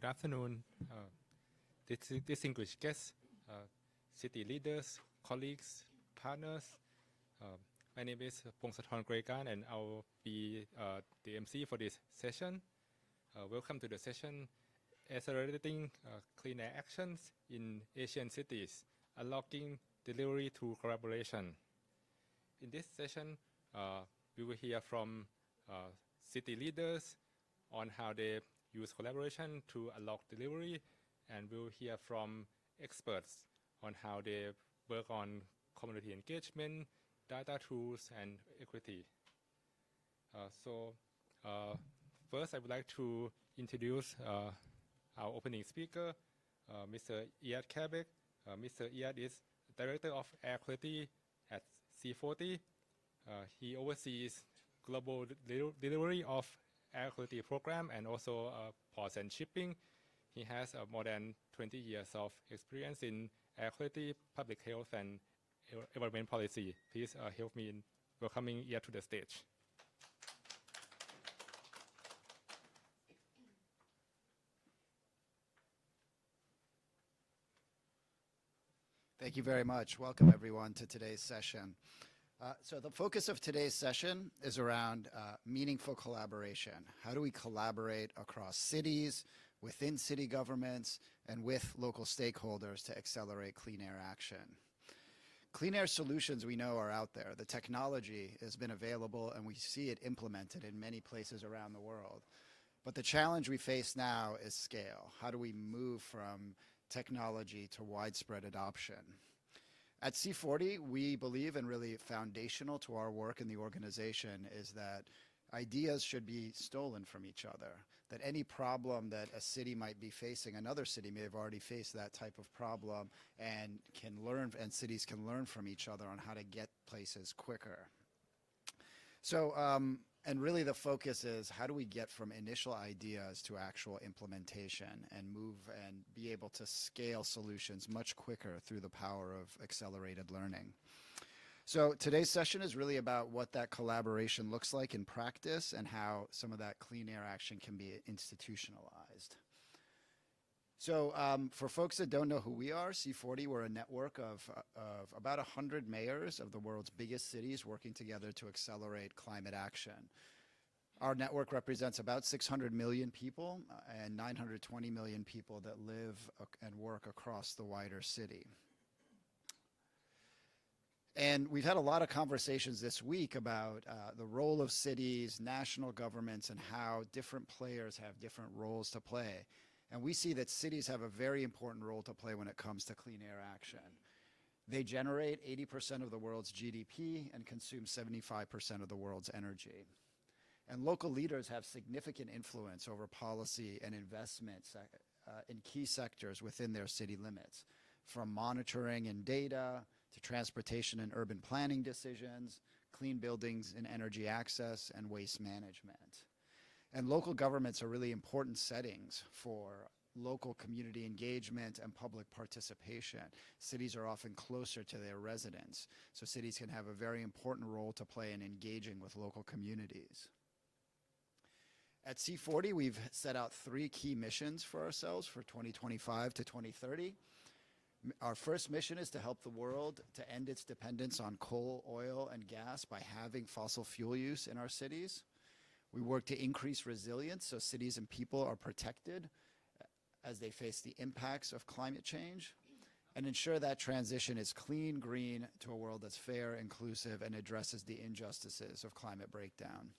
afternoon, distinguished guests, city leaders, colleagues, partners. My name is Pongsathorn Gregan, and I'll be the MC for this session. Welcome to the session, Accelerating Clean Air Actions in Asian Cities, Unlocking Delivery through Collaboration. In this session, we will hear from city leaders on how they use collaboration to unlock delivery, and we'll hear from experts on how they work on community engagement, data tools, and equity. First, I would like to introduce our opening speaker, Mr. Iyad Kabek. Mr. Iyad is Director of Air Quality at C40. He oversees global delivery of air quality program and also ports and shipping. He has more than 20 years of experience in air quality, public health, and environment policy. Please help me in welcoming Iyad to the stage. Thank you very much. Welcome everyone to today's session. So the focus of today's session is around meaningful collaboration. How do we collaborate across cities, within city governments, and with local stakeholders to accelerate clean air action? Clean air solutions we know are out there. The technology has been available and we see it implemented in many places around the world. But the challenge we face now is scale. How do we move from technology to widespread adoption? At C40, we believe, and really foundational to our work in the organization, is that ideas should be stolen from each other. That any problem that a city might be facing, another city may have already faced that type of problem, and cities can learn from each other on how to get places quicker. So, and really the focus is how do we get from initial ideas to actual implementation and move and be able to scale solutions much quicker through the power of accelerated learning. So today's session is really about what that collaboration looks like in practice and how some of that clean air action can be institutionalized. So for folks that don't know who we are, C40, we're a network of about 100 mayors of the world's biggest cities working together to accelerate climate action. Our network represents about 600 million people and 920 million people that live and work across the wider city. And we've had a lot of conversations this week about the role of cities, national governments, and how different players have different roles to play. And we see that cities have a very important role to play when it comes to clean air action. They generate 80% of the world's GDP and consume 75% of the world's energy. And local leaders have significant influence over policy and investments in key sectors within their city limits, from monitoring and data to transportation and urban planning decisions, clean buildings and energy access, and waste management. And local governments are really important settings for local community engagement and public participation. Cities are often closer to their residents, so cities can have a very important role to play in engaging with local communities. At C40, we've set out 3 key missions for ourselves for 2025 to 2030. Our first mission is to help the world to end its dependence on coal, oil, and gas by halving fossil fuel use in our cities. We work to increase resilience so cities and people are protected as they face the impacts of climate change, and ensure that transition is clean, green, to a world that's fair, inclusive, and addresses the injustices of climate breakdown.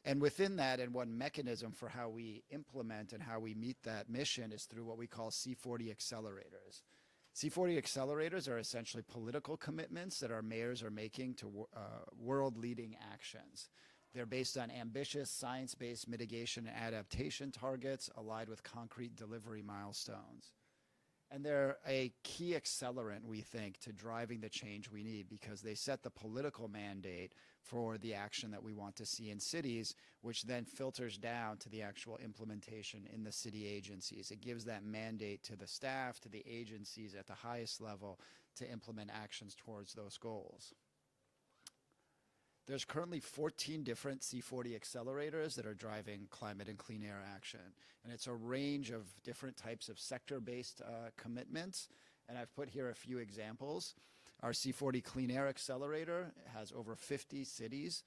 And within that, and one mechanism for how we implement and how we meet that mission is through what we call C40 accelerators. C40 accelerators are essentially political commitments that our mayors are making to world-leading actions. They're based on ambitious science-based mitigation and adaptation targets allied with concrete delivery milestones. And they're a key accelerant, we think, to driving the change we need because they set the political mandate for the action that we want to see in cities, which then filters down to the actual implementation in the city agencies. It gives that mandate to the staff, to the agencies at the highest level to implement actions towards those goals. There's currently 14 different C40 accelerators that are driving climate and clean air action. And it's a range of different types of sector-based commitments. And I've put here a few examples. Our C40 Clean Air Accelerator has over 50 cities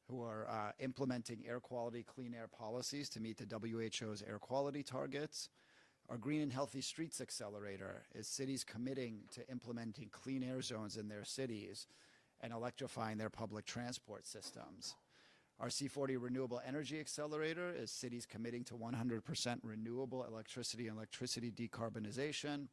who are implementing air quality, clean air policies to meet the WHO's air quality targets. Our Green and Healthy Streets Accelerator is cities committing to implementing clean air zones in their cities and electrifying their public transport systems. Our C40 Renewable Energy Accelerator is cities committing to 100% renewable electricity and electricity decarbonization.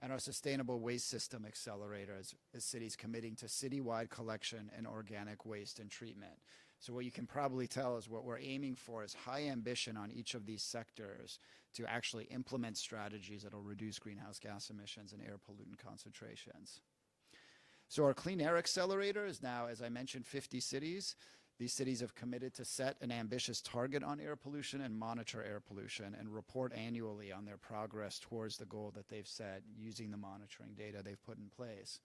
And our Sustainable Waste System Accelerator is cities committing to citywide collection and organic waste and treatment. So what you can probably tell is what we're aiming for is high ambition on each of these sectors to actually implement strategies that will reduce greenhouse gas emissions and air pollutant concentrations. So our Clean Air Accelerator is now, as I mentioned, 50 cities. These cities have committed to set an ambitious target on air pollution and monitor air pollution and report annually on their progress towards the goal that they've set using the monitoring data they've put in place.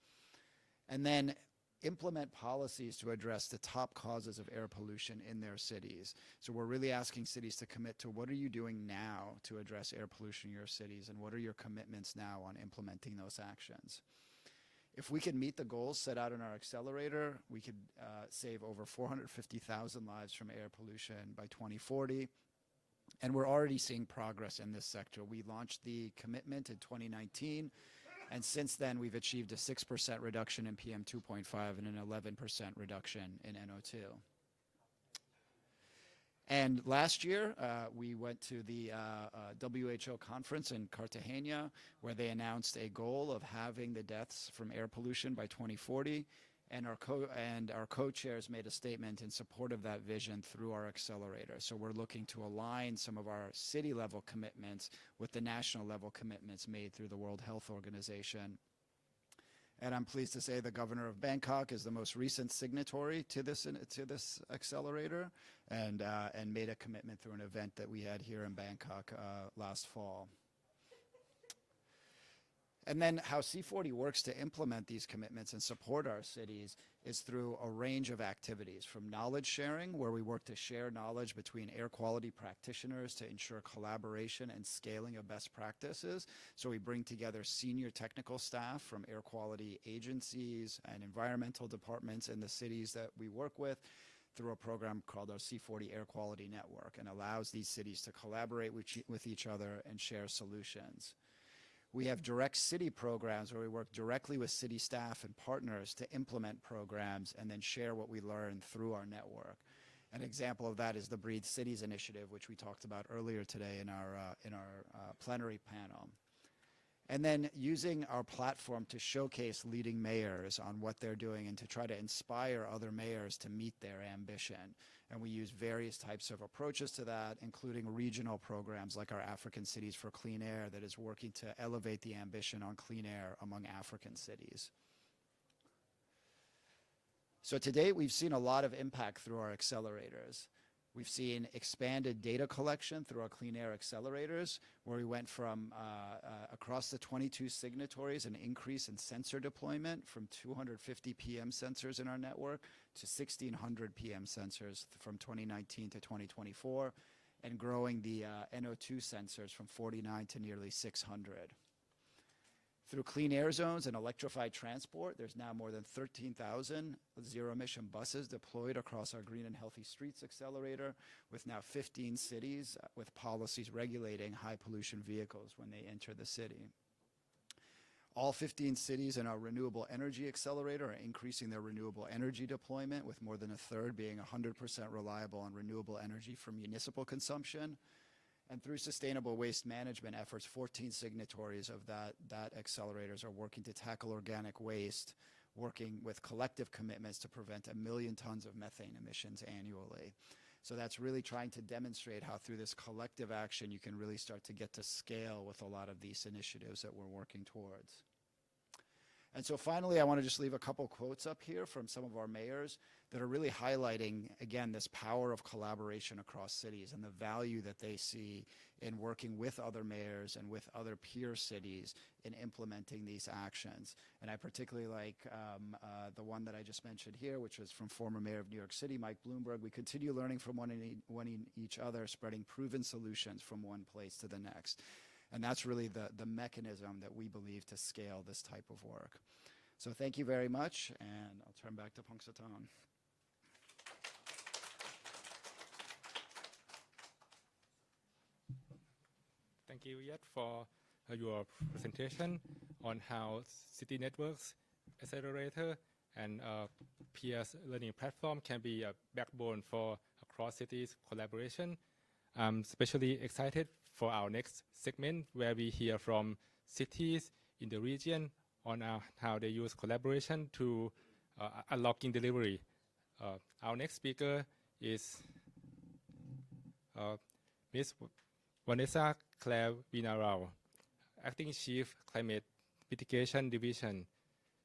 And then implement policies to address the top causes of air pollution in their cities. So we're really asking cities to commit to what are you doing now to address air pollution in your cities, and what are your commitments now on implementing those actions. If we can meet the goals set out in our accelerator, we could save over 450,000 lives from air pollution by 2040. And we're already seeing progress in this sector. We launched the commitment in 2019, and since then we've achieved a 6% reduction in PM 2.5 and an 11% reduction in NO2. And last year, we went to the WHO conference in Cartagena, where they announced a goal of halving the deaths from air pollution by 2040. And our co-chairs made a statement in support of that vision through our accelerator. So we're looking to align some of our city-level commitments with the national-level commitments made through the World Health Organization. And I'm pleased to say the governor of Bangkok is the most recent signatory to this accelerator, and made a commitment through an event that we had here in Bangkok last fall. And then how C40 works to implement these commitments and support our cities is through a range of activities, from knowledge sharing, where we work to share knowledge between air quality practitioners to ensure collaboration and scaling of best practices. So we bring together senior technical staff from air quality agencies and environmental departments in the cities that we work with through a program called our C40 Air Quality Network, and allows these cities to collaborate with each other and share solutions. We have direct city programs where we work directly with city staff and partners to implement programs and then share what we learn through our network. An example of that is the Breathe Cities initiative, which we talked about earlier today in our plenary panel. And then using our platform to showcase leading mayors on what they're doing and to try to inspire other mayors to meet their ambition. And we use various types of approaches to that, including regional programs like our African Cities for Clean Air that is working to elevate the ambition on clean air among African cities. So to date, we've seen a lot of impact through our accelerators. We've seen expanded data collection through our clean air accelerators, where we went from across the 22 signatories, an increase in sensor deployment from 250 PM sensors in our network to 1,600 PM sensors from 2019 to 2024, and growing the NO2 sensors from 49 to nearly 600. Through clean air zones and electrified transport, there's now more than 13,000 zero-emission buses deployed across our Green and Healthy Streets Accelerator, with now 15 cities with policies regulating high-pollution vehicles when they enter the city. All 15 cities in our Renewable Energy Accelerator are increasing their renewable energy deployment, with more than a third being 100% reliable on renewable energy for municipal consumption. And through sustainable waste management efforts, 14 signatories of that accelerators are working to tackle organic waste, working with collective commitments to prevent 1 million tons of methane emissions annually. So that's really trying to demonstrate how through this collective action you can really start to get to scale with a lot of these initiatives that we're working towards. And so finally, I want to just leave a couple quotes up here from some of our mayors. that are really highlighting, again, this power of collaboration across cities and the value that they see in working with other mayors and with other peer cities in implementing these actions. And I particularly like the one that I just mentioned here, which was from former mayor of New York City, Mike Bloomberg. We continue learning from one each other, spreading proven solutions from one place to the next. And that's really the mechanism that we believe to scale this type of work. So thank you very much, and I'll turn back to Pongsaton. Thank you, Yet, for your presentation on how City Networks Accelerator and peers learning platform can be a backbone for cross-cities collaboration. I'm especially excited for our next segment, where we hear from cities in the region on how they use collaboration to unlocking delivery. Our next speaker is Ms. Vanessa Claire Vinarao, Acting Chief Climate Mitigation Division.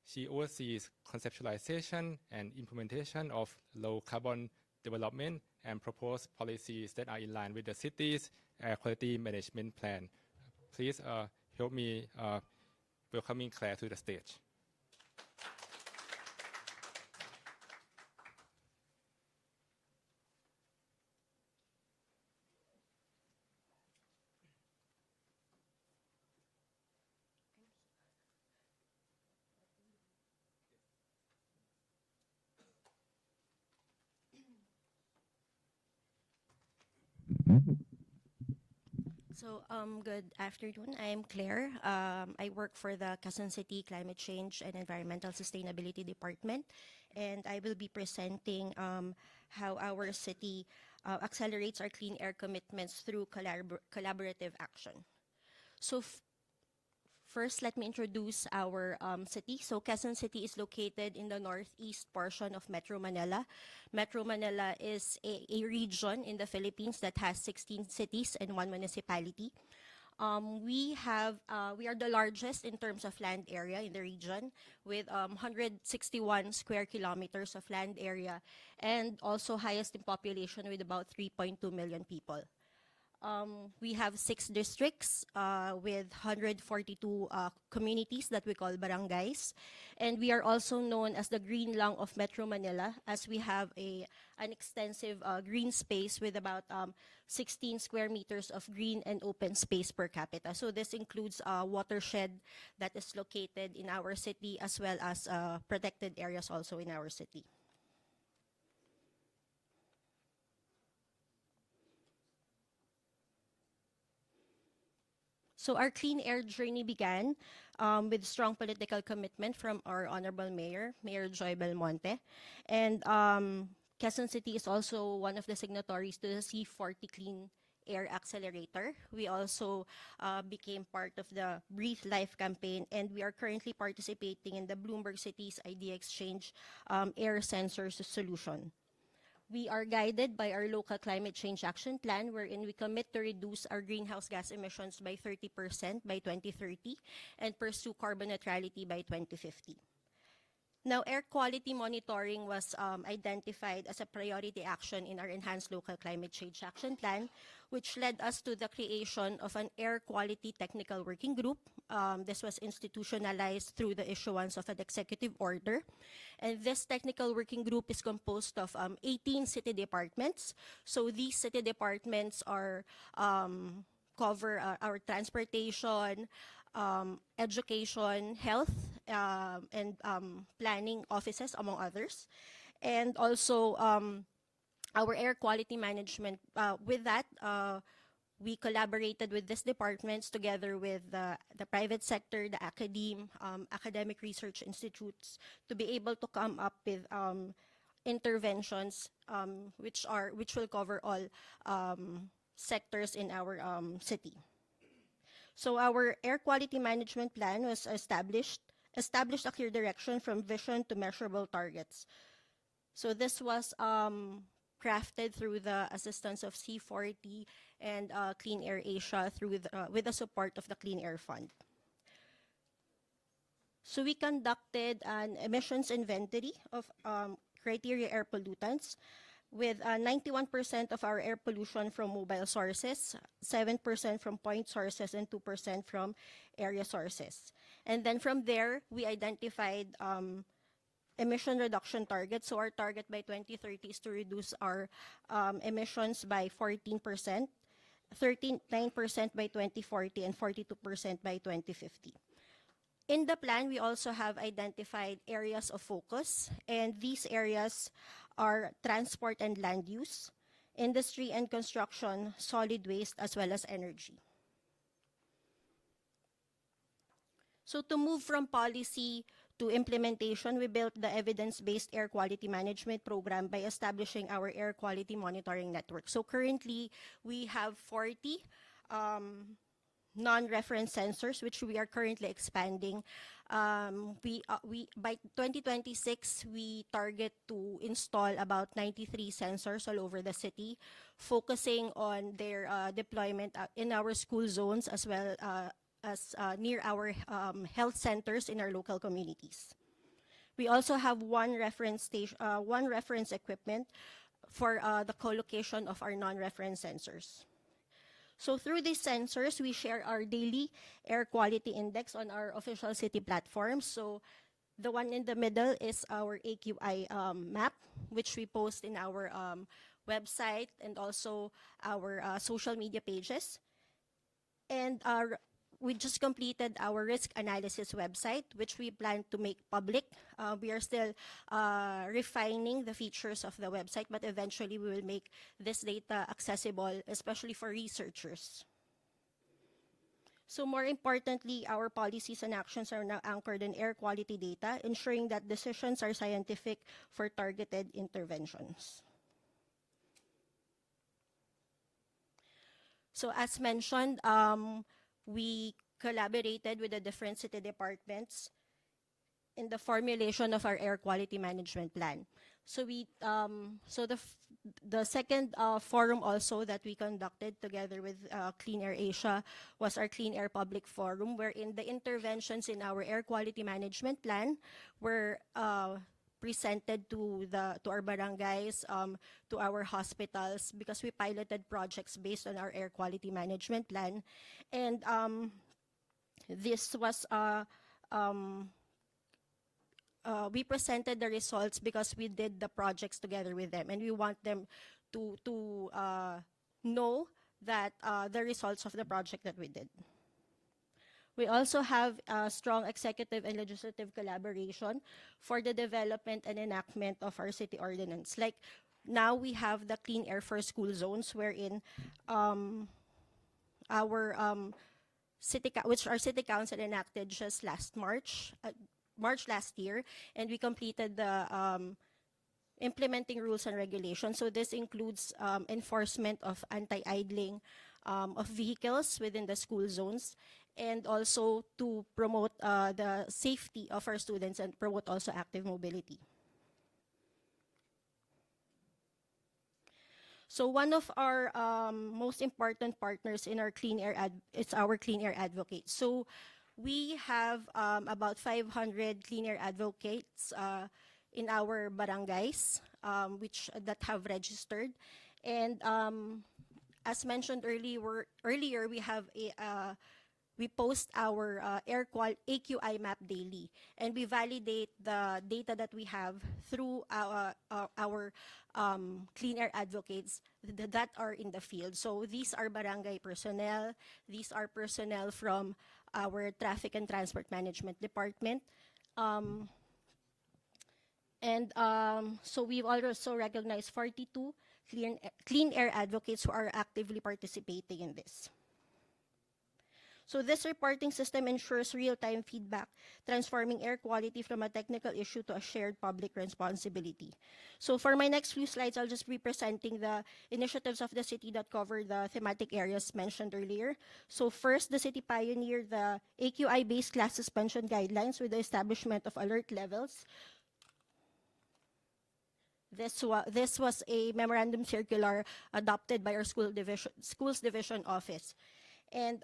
She oversees conceptualization and implementation of low carbon development and propose policies that are in line with the city's air quality management plan. Please help me welcoming Claire to the stage. So, good afternoon. I'm Claire. I work for the Quezon City Climate Change and Environmental Sustainability Department, and I will be presenting how our city accelerates our clean air commitments through collaborative action. So, first, let me introduce our city. So Quezon City is located in the northeast portion of Metro Manila. Metro Manila is a region in the Philippines that has 16 cities and 1 municipality. We are the largest in terms of land area in the region, with 161 square kilometers of land area, and also highest in population with about 3.2 million people. We have 6 districts with 142 communities that we call barangays. And we are also known as the green lung of Metro Manila, as we have an extensive green space with about 16 square meters of green and open space per capita. So this includes a watershed that is located in our city, as well as protected areas also in our city. So our clean air journey began with strong political commitment from our Honorable Mayor, Mayor Joy Belmonte. And Quezon City is also one of the signatories to the C40 Clean Air Accelerator. We also became part of the Breathe Life campaign, and we are currently participating in the Bloomberg Cities Idea Exchange Air Sensors Solution. We are guided by our local climate change action plan, wherein we commit to reduce our greenhouse gas emissions by 30% by 2030 and pursue carbon neutrality by 2050. Now, air quality monitoring was identified as a priority action in our enhanced local climate change action plan, which led us to the creation of an air quality technical working group. This was institutionalized through the issuance of an executive order. And this technical working group is composed of 18 city departments. So these city departments are cover our transportation, education, health, and planning offices, among others. And also our air quality management. With that, we collaborated with these departments together with the private sector, the academic research institutes, to be able to come up with interventions which will cover all sectors in our city. So our air quality management plan was established a clear direction from vision to measurable targets. So this was crafted through the assistance of C40 and Clean Air Asia with the support of the Clean Air Fund. So we conducted an emissions inventory of criteria air pollutants, with 91% of our air pollution from mobile sources, 7% from point sources, and 2% from area sources. And then from there, we identified emission reduction targets. So our target by 2030 is to reduce our emissions by 14%, 39% by 2040, and 42% by 2050. In the plan, we also have identified areas of focus, and these areas are transport and land use, industry and construction, solid waste, as well as energy. So to move from policy to implementation, we built the evidence-based air quality management program by establishing our air quality monitoring network. So currently, we have 40 non-reference sensors, which we are currently expanding. By 2026, we target to install about 93 sensors all over the city, focusing on their deployment in our school zones as well as near our health centers in our local communities. We also have one reference equipment for the co-location of our non-reference sensors. So through these sensors, we share our daily air quality index on our official city platforms. So the one in the middle is our AQI map, which we post in our website and also our social media pages. And we just completed our risk analysis website, which we plan to make public. We are still refining the features of the website, but eventually we will make this data accessible, especially for researchers. So more importantly, our policies and actions are now anchored in air quality data, ensuring that decisions are scientific for targeted interventions. So as mentioned, we collaborated with the different city departments in the formulation of our air quality management plan. So the second forum also that we conducted together with Clean Air Asia was our Clean Air Public Forum, wherein the interventions in our air quality management plan were presented to our barangays, to our hospitals, because we piloted projects based on our air quality management plan. And this was, we presented the results because we did the projects together with them, and we want them to know that the results of the project that we did. We also have strong executive and legislative collaboration for the development and enactment of our city ordinance. Like now we have the Clean Air for School zones, wherein which our city council enacted just last March last year, and we completed the implementing rules and regulations. So this includes enforcement of anti-idling of vehicles within the school zones, and also to promote the safety of our students and promote also active mobility. So one of our most important partners in our Clean Air is our Clean Air Advocates. So we have about 500 Clean Air Advocates in our barangays, that have registered. And as mentioned earlier, we post our AQI map daily, and we validate the data that we have through our Clean Air Advocates that are in the field. So these are barangay personnel. These are personnel from our Traffic and Transport Management Department. So we've also recognized 42 Clean Air Advocates who are actively participating in this. So this reporting system ensures real-time feedback, transforming air quality from a technical issue to a shared public responsibility. So for my next few slides, I'll just be presenting the initiatives of the city that cover the thematic areas mentioned earlier. So first, the city pioneered the AQI-based class suspension guidelines with the establishment of alert levels. This was a memorandum circular adopted by our schools division office. And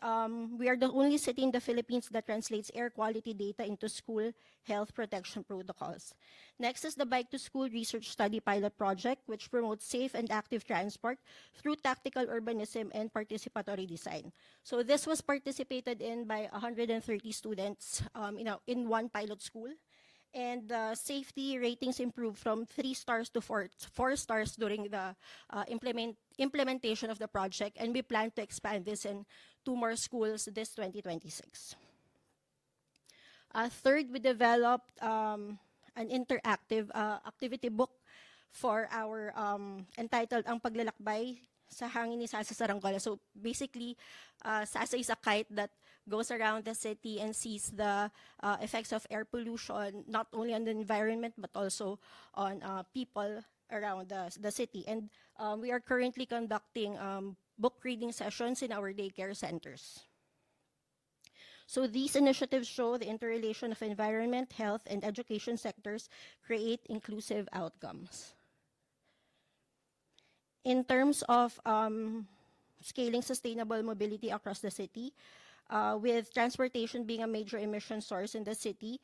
we are the only city in the Philippines that translates air quality data into school health protection protocols. Next is the Bike to School Research Study Pilot Project, which promotes safe and active transport through tactical urbanism and participatory design. So this was participated in by 130 students in one pilot school. And the safety ratings improved from 3 stars to 4 stars during the implementation of the project, and we plan to expand this in 2 more schools this 2026. Third, we developed an interactive activity book for our entitled Ang Paglalakbay sa Hangin ni Sasa Saranggola. So basically, Sasa is a kite that goes around the city and sees the effects of air pollution, not only on the environment, but also on people around the city. And we are currently conducting book reading sessions in our daycare centers. So these initiatives show the interrelation of environment, health, and education sectors create inclusive outcomes. In terms of scaling sustainable mobility across the city, with transportation being a major emission source in the city,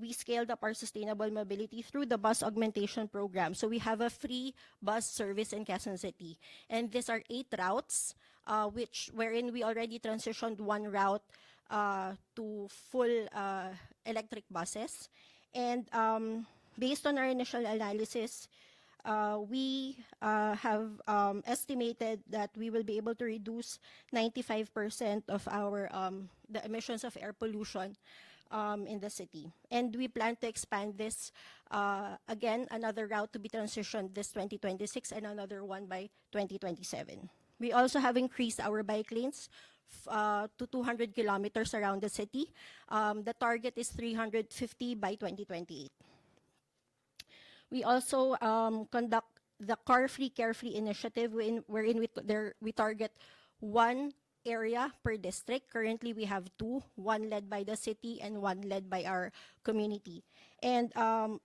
we scaled up our sustainable mobility through the bus augmentation program. So we have a free bus service in Quezon City. And these are 8 routes, wherein we already transitioned 1 route to full electric buses. And based on our initial analysis, we have estimated that we will be able to reduce 95% of our the emissions of air pollution in the city. And we plan to expand this, again, another route to be transitioned this 2026 and another one by 2027. We also have increased our bike lanes to 200 kilometers around the city. The target is 350 by 2028. We also conduct the Car-Free, Carefree initiative wherein we target 1 area per district. Currently, we have 2, 1 led by the city and 1 led by our community. And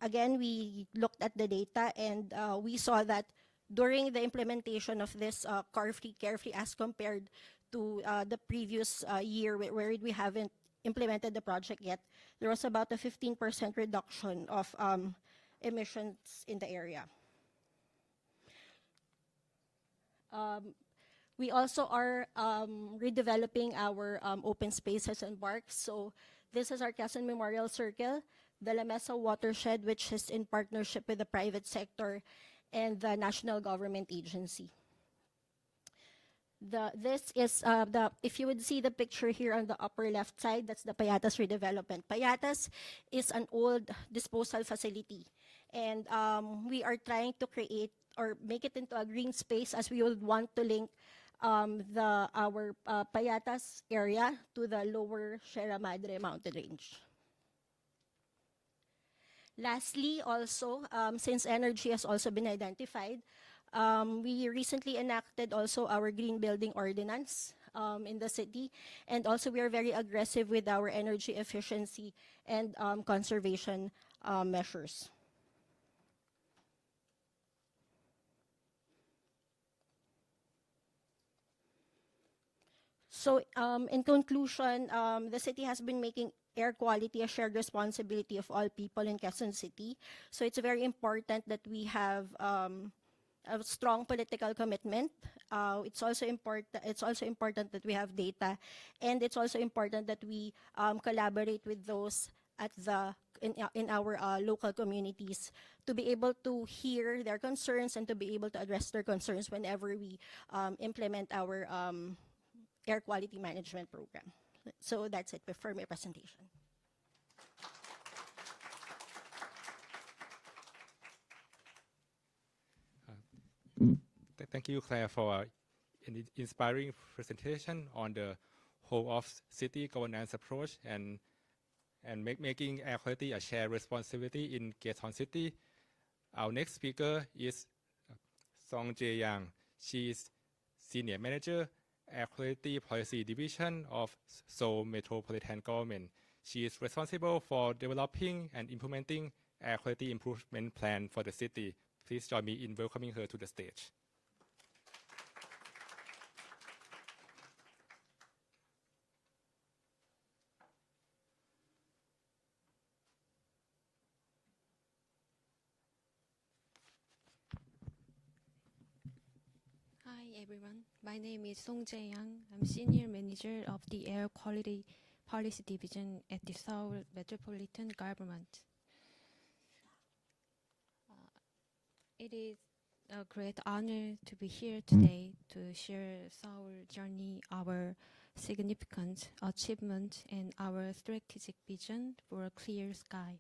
again, we looked at the data and we saw that during the implementation of this Car-Free, Carefree as compared to the previous year where we haven't implemented the project yet, there was about a 15% reduction of emissions in the area. We also are redeveloping our open spaces and parks. So this is our Quezon Memorial Circle, the La Mesa Watershed, which is in partnership with the private sector and the national government agency. If you would see the picture here on the upper left side, that's the Payatas redevelopment. Payatas is an old disposal facility. And we are trying to create or make it into a green space, as we would want to link our Payatas area to the lower Sierra Madre mountain range. Lastly, also, since energy has also been identified, we recently enacted also our Green Building Ordinance in the city. And also we are very aggressive with our energy efficiency and conservation measures. So in conclusion, the city has been making air quality a shared responsibility of all people in Quezon City. So it's very important that we have a strong political commitment. It's also important that we have data, and it's also important that we collaborate with those at in our local communities to be able to hear their concerns and to be able to address their concerns whenever we implement our air quality management program. So that's it for my presentation. Thank you, Claire, for an inspiring presentation on the whole of city governance approach and making air quality a shared responsibility in Quezon City. Our next speaker is Song Jae-yang. She is Senior Manager, Air Quality Policy Division of Seoul Metropolitan Government. She is responsible for developing and implementing air quality improvement plan for the city. Please join me in welcoming her to the stage. Hi everyone, my name is Song Jae-yang. I'm Senior Manager of the Air Quality Policy Division at the Seoul Metropolitan Government. It is a great honor to be here today to share Seoul journey, our significant achievement, and our strategic vision for a clear sky.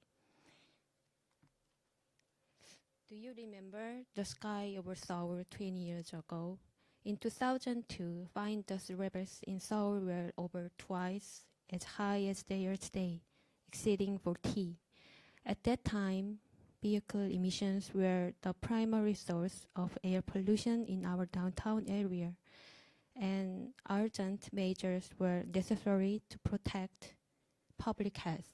Do you remember the sky over Seoul 20 years ago? In 2002, fine dust levels in Seoul were over twice as high as they are today, exceeding 40. At that time, vehicle emissions were the primary source of air pollution in our downtown area, and urgent measures were necessary to protect public health.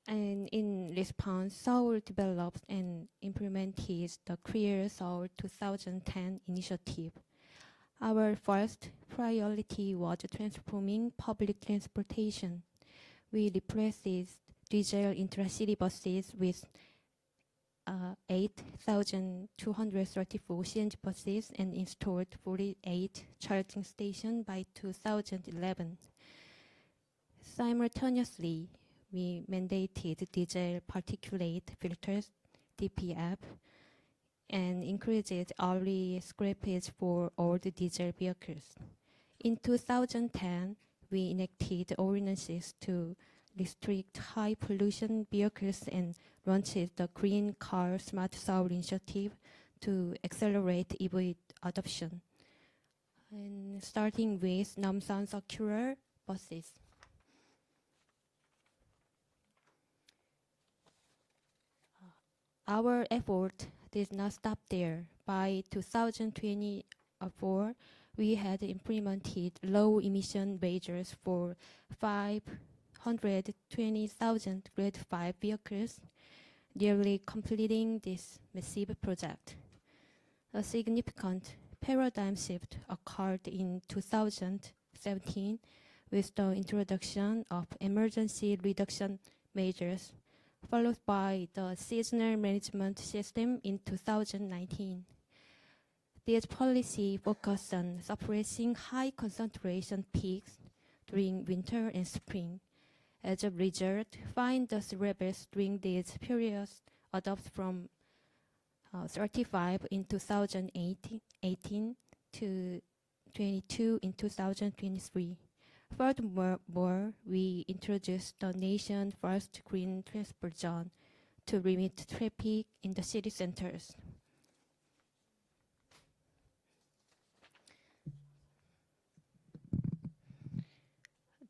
And in response, Seoul developed and implemented the Clear Seoul 2010 initiative. Our first priority was transforming public transportation. We replaced diesel intercity buses with 8,234 CNG buses and installed 48 charging stations by 2011. Simultaneously, we mandated diesel particulate filters, DPF, and increased hourly scrappage for all the diesel vehicles. In 2010, we enacted ordinances to restrict high pollution vehicles and launched the Green Car Smart Seoul initiative to accelerate EV adoption. And starting with Namsan circular buses. Our effort did not stop there. By 2024, we had implemented low emission measures for 520,000 Grade 5 vehicles, nearly completing this massive project. A significant paradigm shift occurred in 2017 with the introduction of emergency reduction measures, followed by the seasonal management system in 2019. This policy focused on suppressing high concentration peaks during winter and spring. As a result, fine dust levels during these periods dropped from 35 in 2018 to 22 in 2023. Furthermore, we introduced the nation's first green transport zone to limit traffic in the city centers.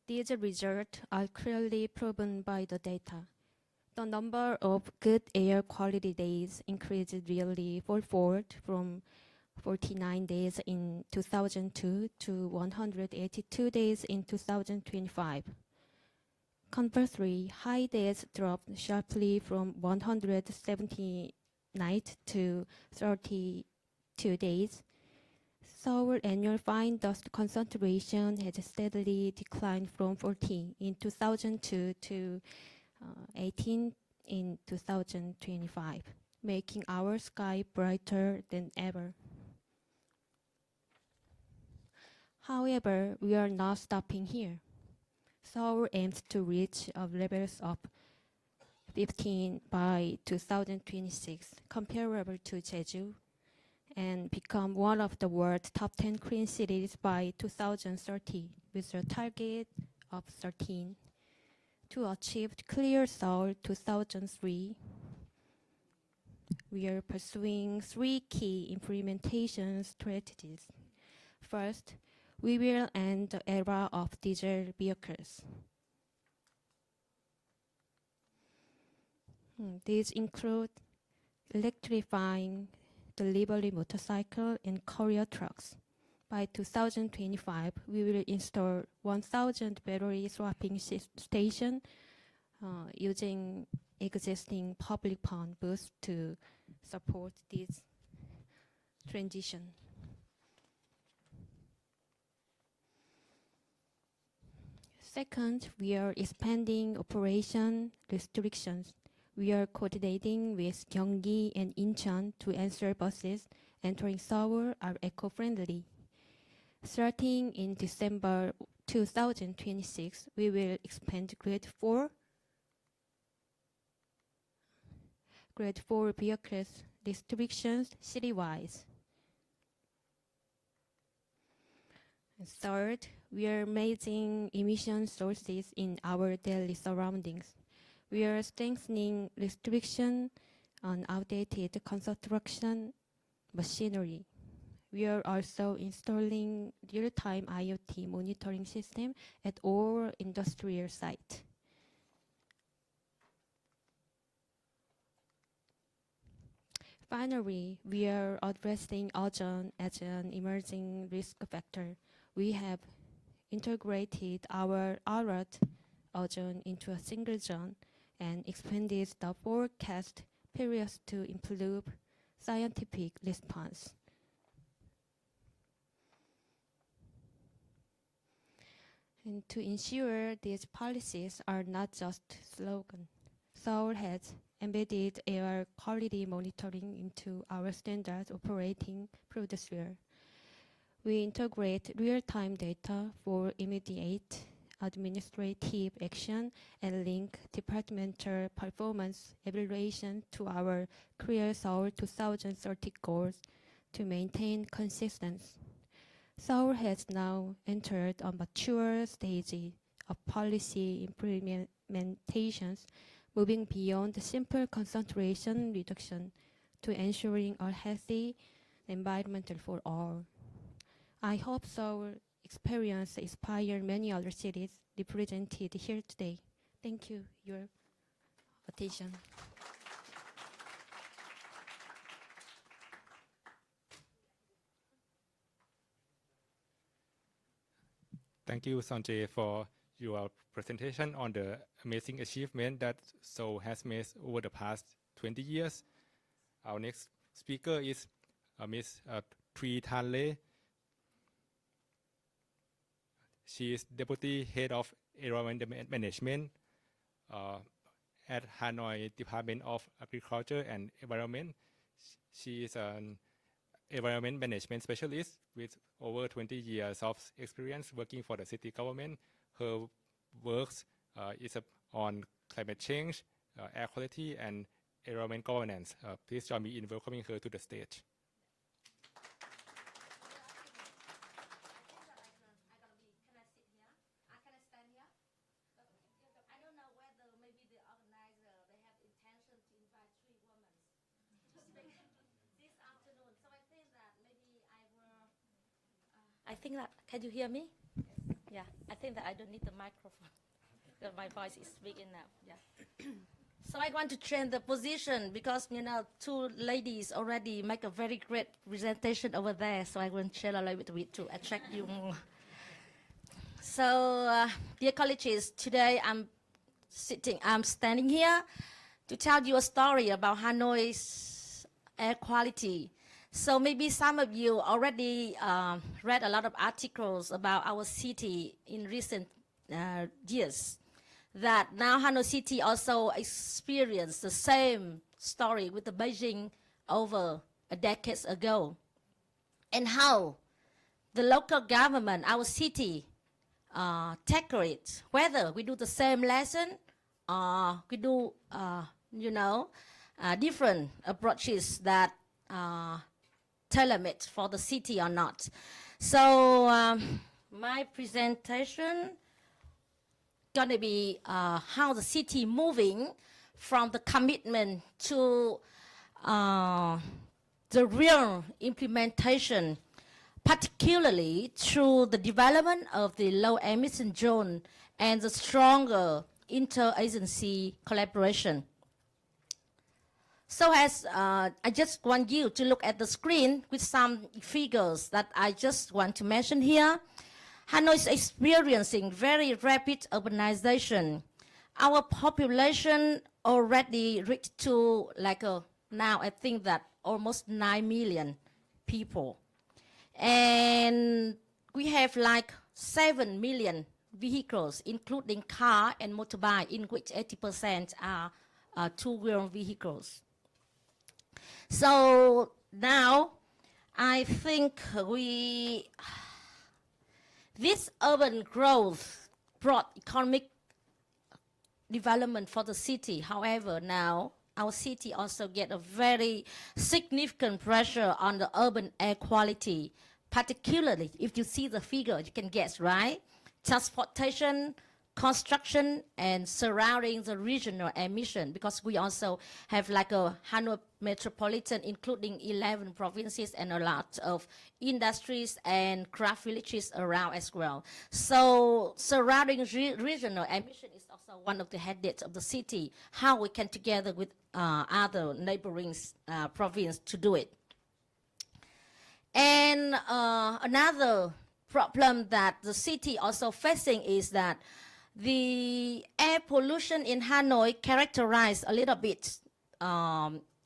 These results are clearly proven by the data. The number of good air quality days increased nearly fourfold from 49 days in 2002 to 182 days in 2025. Conversely, high days dropped sharply from 179 to 32 days. Seoul annual fine dust concentration has steadily declined from 40 in 2002 to 18 in 2025, making our sky brighter than ever. However, we are not stopping here. Seoul aims to reach levels of 15 by 2026, comparable to Jeju, and become one of the world's top 10 clean cities by 2030, with a target of 13. To achieve Clear Seoul 2003, we are pursuing 3 key implementation strategies. First, we will end the era of diesel vehicles. These include electrifying the livery motorcycle and courier trucks. By 2025, we will install 1,000 battery swapping stations using existing public phone booths to support this transition. Second, we are expanding operation restrictions. We are coordinating with Gyeonggi and Incheon to ensure buses entering Seoul are eco-friendly. Starting in December 2026, we will expand Grade 4 vehicles restrictions city-wise. And third, we are managing emission sources in our daily surroundings. We are strengthening restriction on outdated construction machinery. We are also installing real-time IoT monitoring system at all industrial sites. Finally, we are addressing ozone as an emerging risk factor. We have integrated our alert ozone into a single zone and expanded the forecast periods to improve scientific response. And to ensure these policies are not just slogan, Seoul has embedded air quality monitoring into our standard operating procedure. We integrate real-time data for immediate administrative action and link departmental performance evaluation to our Clear Seoul 2030 goals to maintain consistency. Seoul has now entered a mature stage of policy implementations, moving beyond simple concentration reduction to ensuring a healthy environment for all. I hope Seoul experience inspire many other cities represented here today. Thank you for your attention. Thank you, Sanjay, for your presentation on the amazing achievement that Seoul has made over the past 20 years. Our next speaker is Ms. Tri Than Le. She is Deputy Head of Environment Management at Hanoi Department of Agriculture and Environment. She is an environment management specialist with over 20 years of experience working for the city government. Her works is on climate change, air quality, and environment governance. Please join me in welcoming her to the stage. I think that, can you hear me? Yeah, I think that I don't need the microphone because my voice is big enough, yeah. So I want to change the position because, you know, two ladies already make a very great presentation over there, so I want to share a little bit to attract you more. So, dear colleagues, today I'm standing here to tell you a story about Hanoi's air quality. So maybe some of you already read a lot of articles about our city in recent years. That now Hanoi City also experienced the same story with the Beijing over a decade ago. And how the local government, our city, tackle it. Whether we do the same lesson or we do, different approaches that tailor-made for the city or not. So my presentation gonna be how the city moving from the commitment to the real implementation, particularly through the development of the low emission zone and the stronger interagency collaboration. So as I just want you to look at the screen with some figures that I just want to mention here. Hanoi is experiencing very rapid urbanization. Our population already reached to now I think that almost 9 million people. And we have 7 million vehicles, including car and motorbike, in which 80% are two-wheel vehicles. So now I think this urban growth brought economic development for the city. However, now our city also get a very significant pressure on the urban air quality, particularly if you see the figure, you can guess, right? Transportation, construction, and surrounding the regional emission, because we also have like a Hanoi metropolitan, including 11 provinces and a lot of industries and craft villages around as well. So surrounding regional emission is also one of the headaches of the city, how we can together with other neighboring province to do it. And another problem that the city also facing is that the air pollution in Hanoi characterized a little bit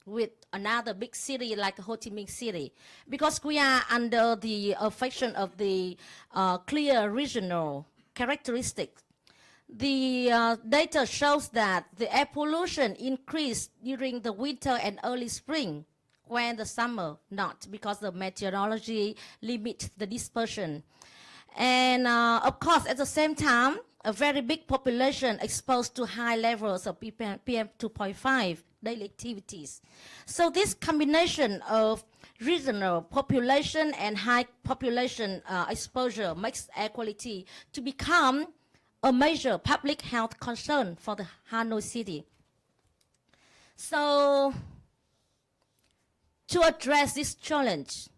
with another big city like Ho Chi Minh City, because we are under the affection of the clear regional characteristics. The data shows that the air pollution increased during the winter and early spring, when the summer not, because the meteorology limits the dispersion. And of course, at the same time, a very big population exposed to high levels of PM 2.5 daily activities. So this combination of regional population and high population exposure makes air quality to become a major public health concern for the Hanoi city. So to address this challenge,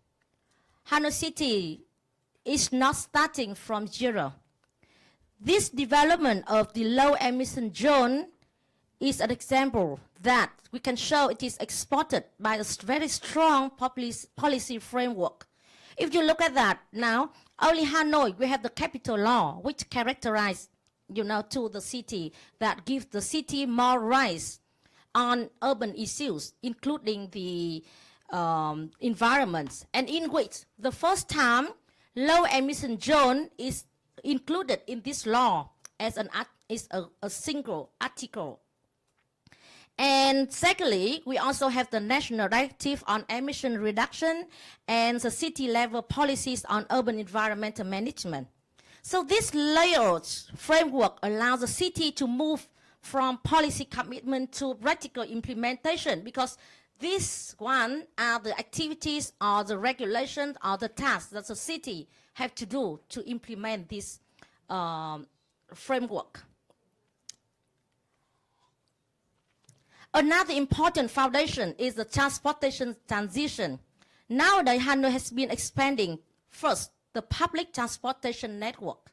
Hanoi city is not starting from zero. This development of the low emission zone is an example that we can show it is exported by a very strong policy framework. If you look at that now, only Hanoi, we have the capital law, which characterize, to the city, that gives the city more rights on urban issues, including the environments, and in which the first time low emission zone is included in this law as a single article. And secondly, we also have the National Directive on Emission Reduction and the city level policies on urban environmental management. So this layered framework allows the city to move from policy commitment to practical implementation, because these one are the activities or the regulations or the tasks that the city have to do to implement this framework. Another important foundation is the transportation transition. Nowadays, Hanoi has been expanding, first, the public transportation network.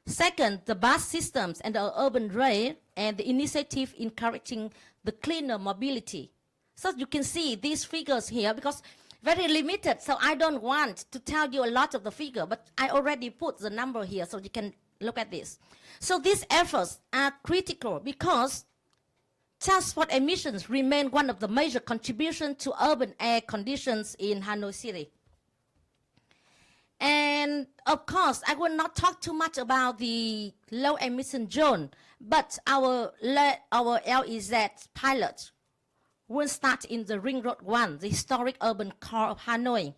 Second, the bus systems and the urban rail, and the initiative encouraging the cleaner mobility. So you can see these figures here, because very limited, so I don't want to tell you a lot of the figure, but I already put the number here so you can look at this. So these efforts are critical because transport emissions remain one of the major contributions to urban air conditions in Hanoi City. And of course, I will not talk too much about the low emission zone, but our LEZ pilot will start in the Ring Road 1, the historic urban core of Hanoi.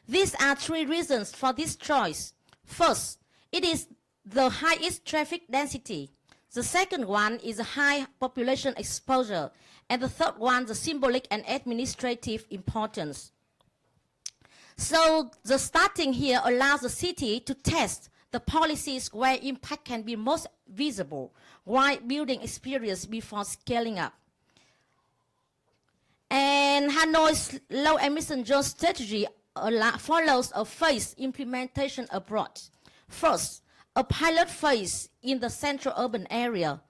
These are three reasons for this choice. First, it is the highest traffic density. The second one is a high population exposure. And the third one, the symbolic and administrative importance. So the starting here allows the city to test the policies where impact can be most visible while building experience before scaling up. And Hanoi's low emission zone strategy follows a phased implementation approach. First, a pilot phase in the central urban area.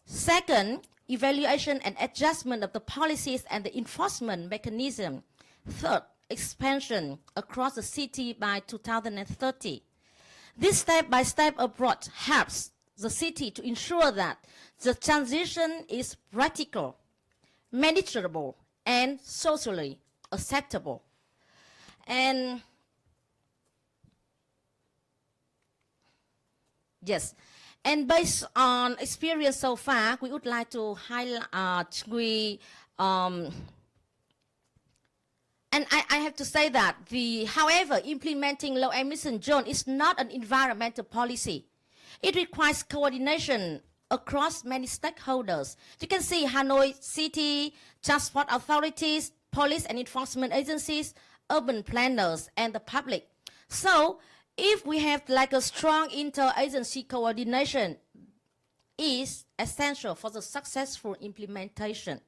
Second, evaluation and adjustment of the policies and the enforcement mechanism. Third, expansion across the city by 2030. This step-by-step approach helps the city to ensure that the transition is practical, manageable, and socially acceptable. And yes, And based on experience so far, we would like to highlight, and I have to say that, however, implementing low emission zone is not an environmental policy. It requires coordination across many stakeholders. You can see Hanoi City, transport authorities, police and enforcement agencies, urban planners, and the public. So if we have like a strong interagency coordination is essential for the successful implementation.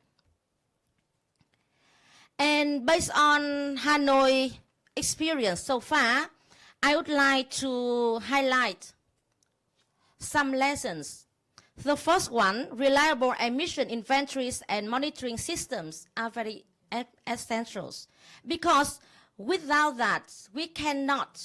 And based on Hanoi experience so far, I would like to highlight some lessons. The first one, reliable emission inventories and monitoring systems are very essential, because without that, we cannot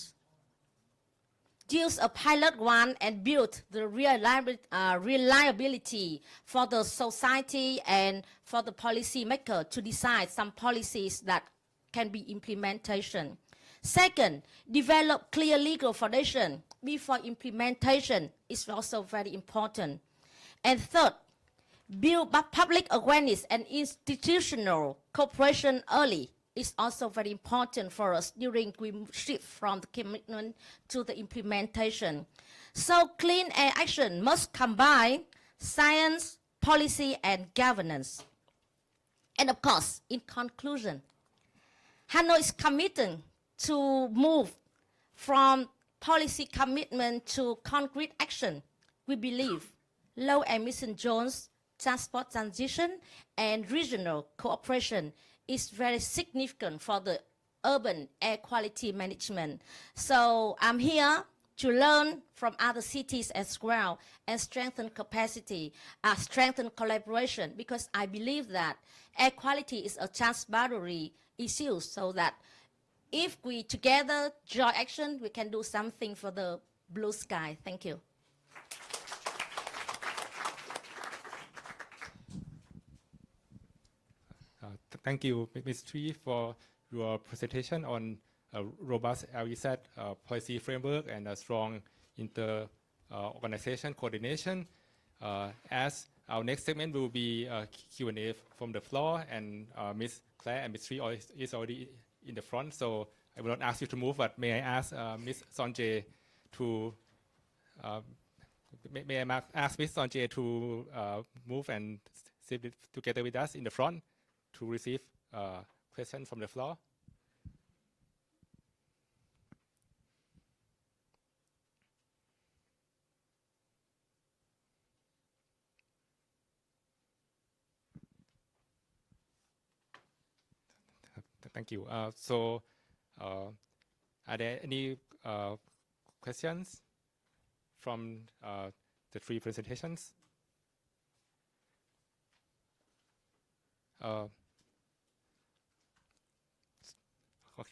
use a pilot one and build the reliability for the society and for the policy maker to decide some policies that can be implementation. Second, develop clear legal foundation before implementation is also very important. And third, build public awareness and institutional cooperation early is also very important for us during we shift from the commitment to the implementation. So clean air action must combine science, policy, and governance. And of course, in conclusion, Hanoi is committed to move from policy commitment to concrete action. We believe low emission zones, transport transition, and regional cooperation is very significant for the urban air quality management. So I'm here to learn from other cities as well and strengthen capacity, strengthen collaboration, because I believe that air quality is a transboundary issue, so that if we together join action, we can do something for the blue sky. Thank you. Thank you, Ms. Tree, for your presentation on a robust LEZ policy framework and a strong inter-organization coordination. As our next segment will be Q&A from the floor, and Ms. Claire and Ms. Tree is already in the front, so I will not ask you to move, but may I ask Ms. Sonjay to may I ask Ms. Sonjay to move and sit together with us in the front to receive questions from the floor. Thank you. So, are there any questions from the three presentations? Okay.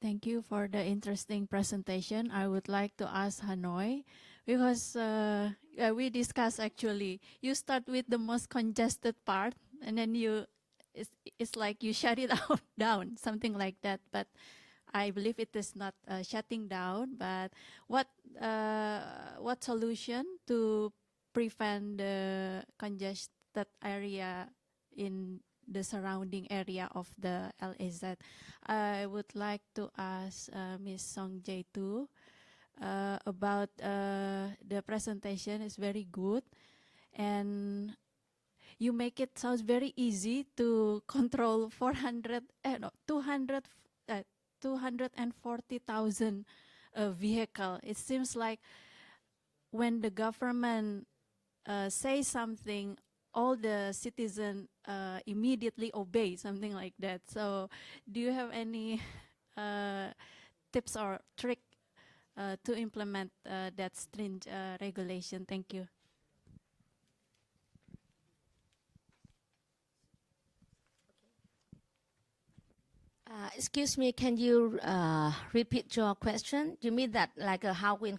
Thank you for the interesting presentation. I would like to ask Hanoi, because we discussed actually, you start with the most congested part, and then it's like you shut it out down, something like that. But I believe it is not shutting down. But what solution to prevent the congested area in the surrounding area of the LAZ? I would like to ask Ms. Songjay too about the presentation. Is very good, and you make it sounds very easy to control 240,000 vehicle. It seems like when the government says something, all the citizens immediately obey, something like that. So do you have any tips or trick to implement that stringent regulation? Thank you. Excuse me, can you repeat your question? You mean that like how we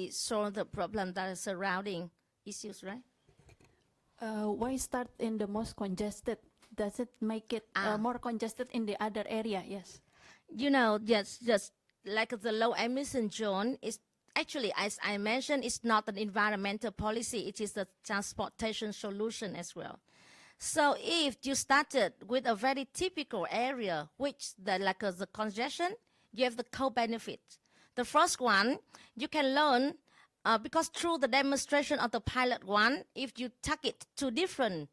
solve the problem that is surrounding issues, right? Why start in the most congested? Does it make it more congested in the other area? Yes. You know, just like the low emission zone is actually, as I mentioned, it's not an environmental policy. It is a transportation solution as well. So if you started with a very typical area, which the congestion, you have the co-benefit. The first one, you can learn, because through the demonstration of the pilot one, if you target to different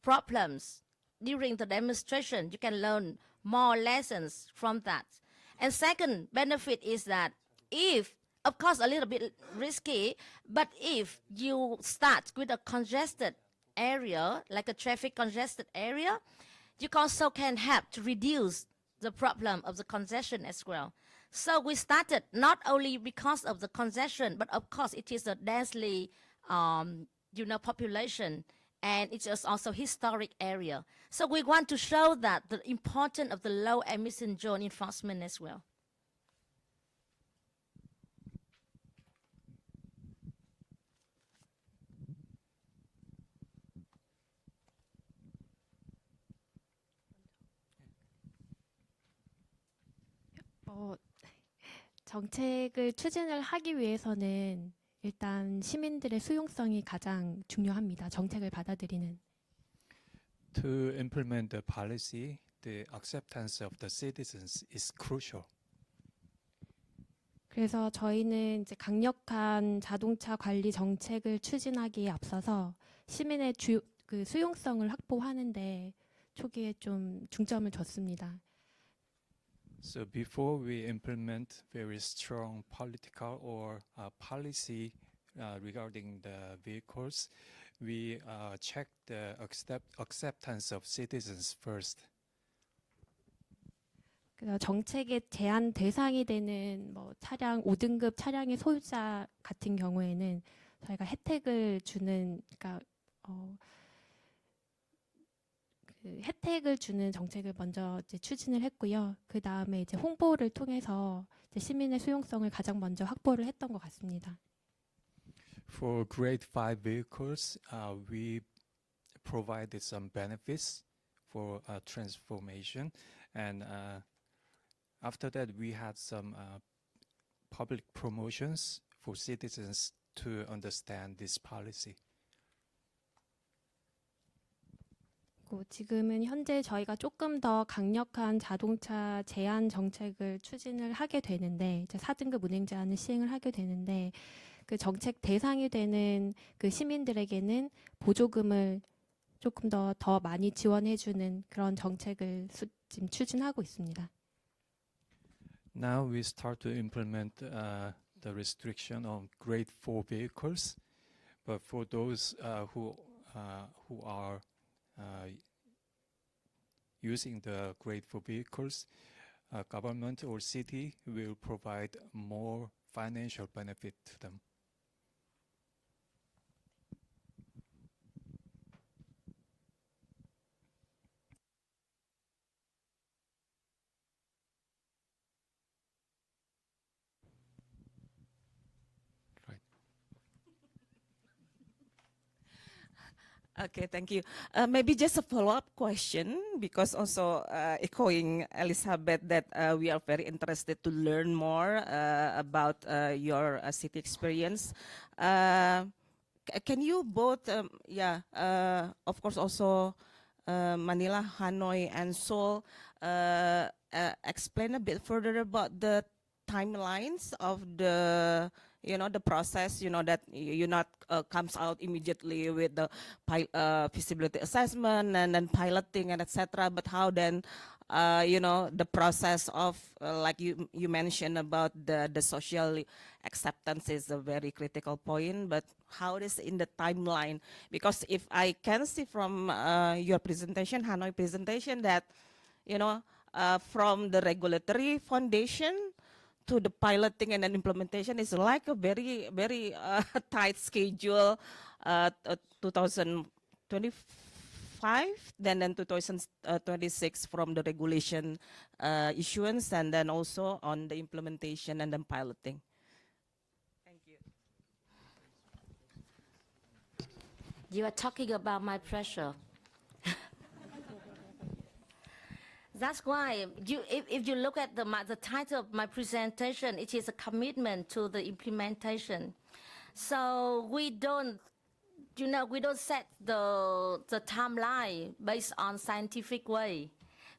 problems during the demonstration, you can learn more lessons from that. And second benefit is that if, of course, a little bit risky, but if you start with a congested area, like a traffic congested area, you also can help to reduce the problem of the congestion as well. So we started not only because of the congestion, but of course it is a densely, population, and it's also historic area. So we want to show that the importance of the low emission zone enforcement as well. 정책을 추진을 하기 위해서는 일단 시민들의 수용성이 가장 중요합니다. 정책을 받아들이는. To implement the policy, the acceptance of the citizens is crucial. 그래서 저희는 이제 강력한 자동차 관리 정책을 추진하기에 앞서서 시민의 그 수용성을 확보하는데 초기에 좀 중점을 뒀습니다. So before we implement very strong political or policy regarding the vehicles, we check the acceptance of citizens first. 그래서 정책의 제한 대상이 되는 뭐 차량 5등급 차량의 소유자 같은 경우에는 저희가 혜택을 주는, 그러니까 그 혜택을 주는 정책을 먼저 이제 추진을 했고요. 그 다음에 이제 홍보를 통해서 이제 시민의 수용성을 가장 먼저 확보를 했던 것 같습니다. For Grade 5 vehicles, we provided some benefits for transformation, and after that we had some public promotions for citizens to understand this policy. 지금은 현재 저희가 조금 더 강력한 자동차 제한 정책을 추진을 하게 되는데, 이제 4등급 운행 제한을 시행을 하게 되는데, 그 정책 대상이 되는 그 시민들에게는 보조금을 조금 더 많이 지원해주는 그런 정책을 지금 추진하고 있습니다. Now we start to implement the restriction on Grade 4 vehicles, but for those who are using the Grade 4 vehicles, government or city will provide more financial benefit to them. Okay, thank you. Maybe just a follow-up question, because also echoing Elizabeth that we are very interested to learn more about your city experience. Can you both, of course also Manila, Hanoi, and Seoul, explain a bit further about the timelines of the the process, that not comes out immediately with the feasibility assessment and then piloting and etc. But how then, the process of like you mentioned about the social acceptance is a very critical point. But how is in the timeline? Because if I can see from your presentation, Hanoi presentation, that from the regulatory foundation to the piloting and then implementation is like a very, very tight schedule, 2025, then 2026 from the regulation issuance, and then also on the implementation and then piloting. Thank you. You are talking about my pressure. That's why if you look at the title of my presentation, it is a commitment to the implementation. So we don't set the timeline based on scientific way.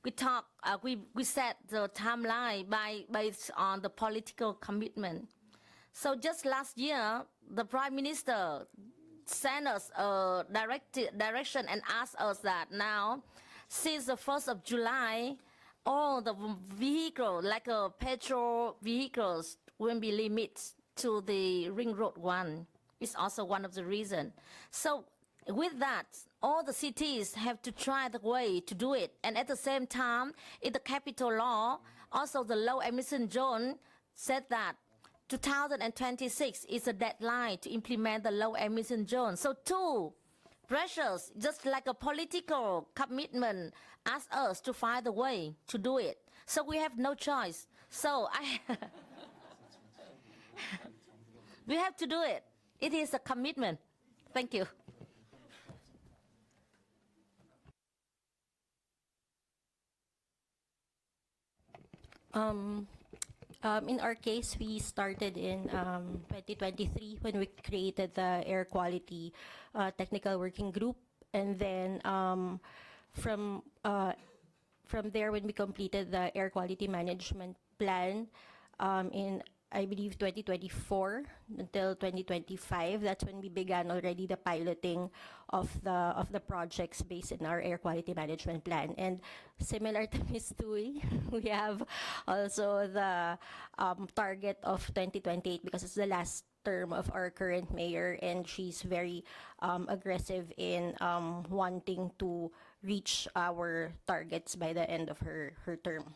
We set the timeline based on the political commitment. So just last year, the Prime Minister sent us a direction and asked us that now, since the 1st of July, all the vehicles, like petrol vehicles, will be limited to the Ring Road 1. It's also one of the reasons. So with that, all the cities have to try the way to do it. And at the same time, in the capital law, also the low emission zone said that 2026 is a deadline to implement the low emission zone. So two pressures, just like a political commitment, ask us to find a way to do it. So we have no choice. So we have to do it. It is a commitment. Thank you. In our case, we started in 2023 when we created the air quality technical working group, and then from there, when we completed the air quality management plan in, I believe, 2024 until 2025, that's when we began already the piloting of the projects based in our air quality management plan. And similar to Ms. Tui, we have also the target of 2028 because it's the last term of our current mayor, and she's very aggressive in wanting to reach our targets by the end of her term.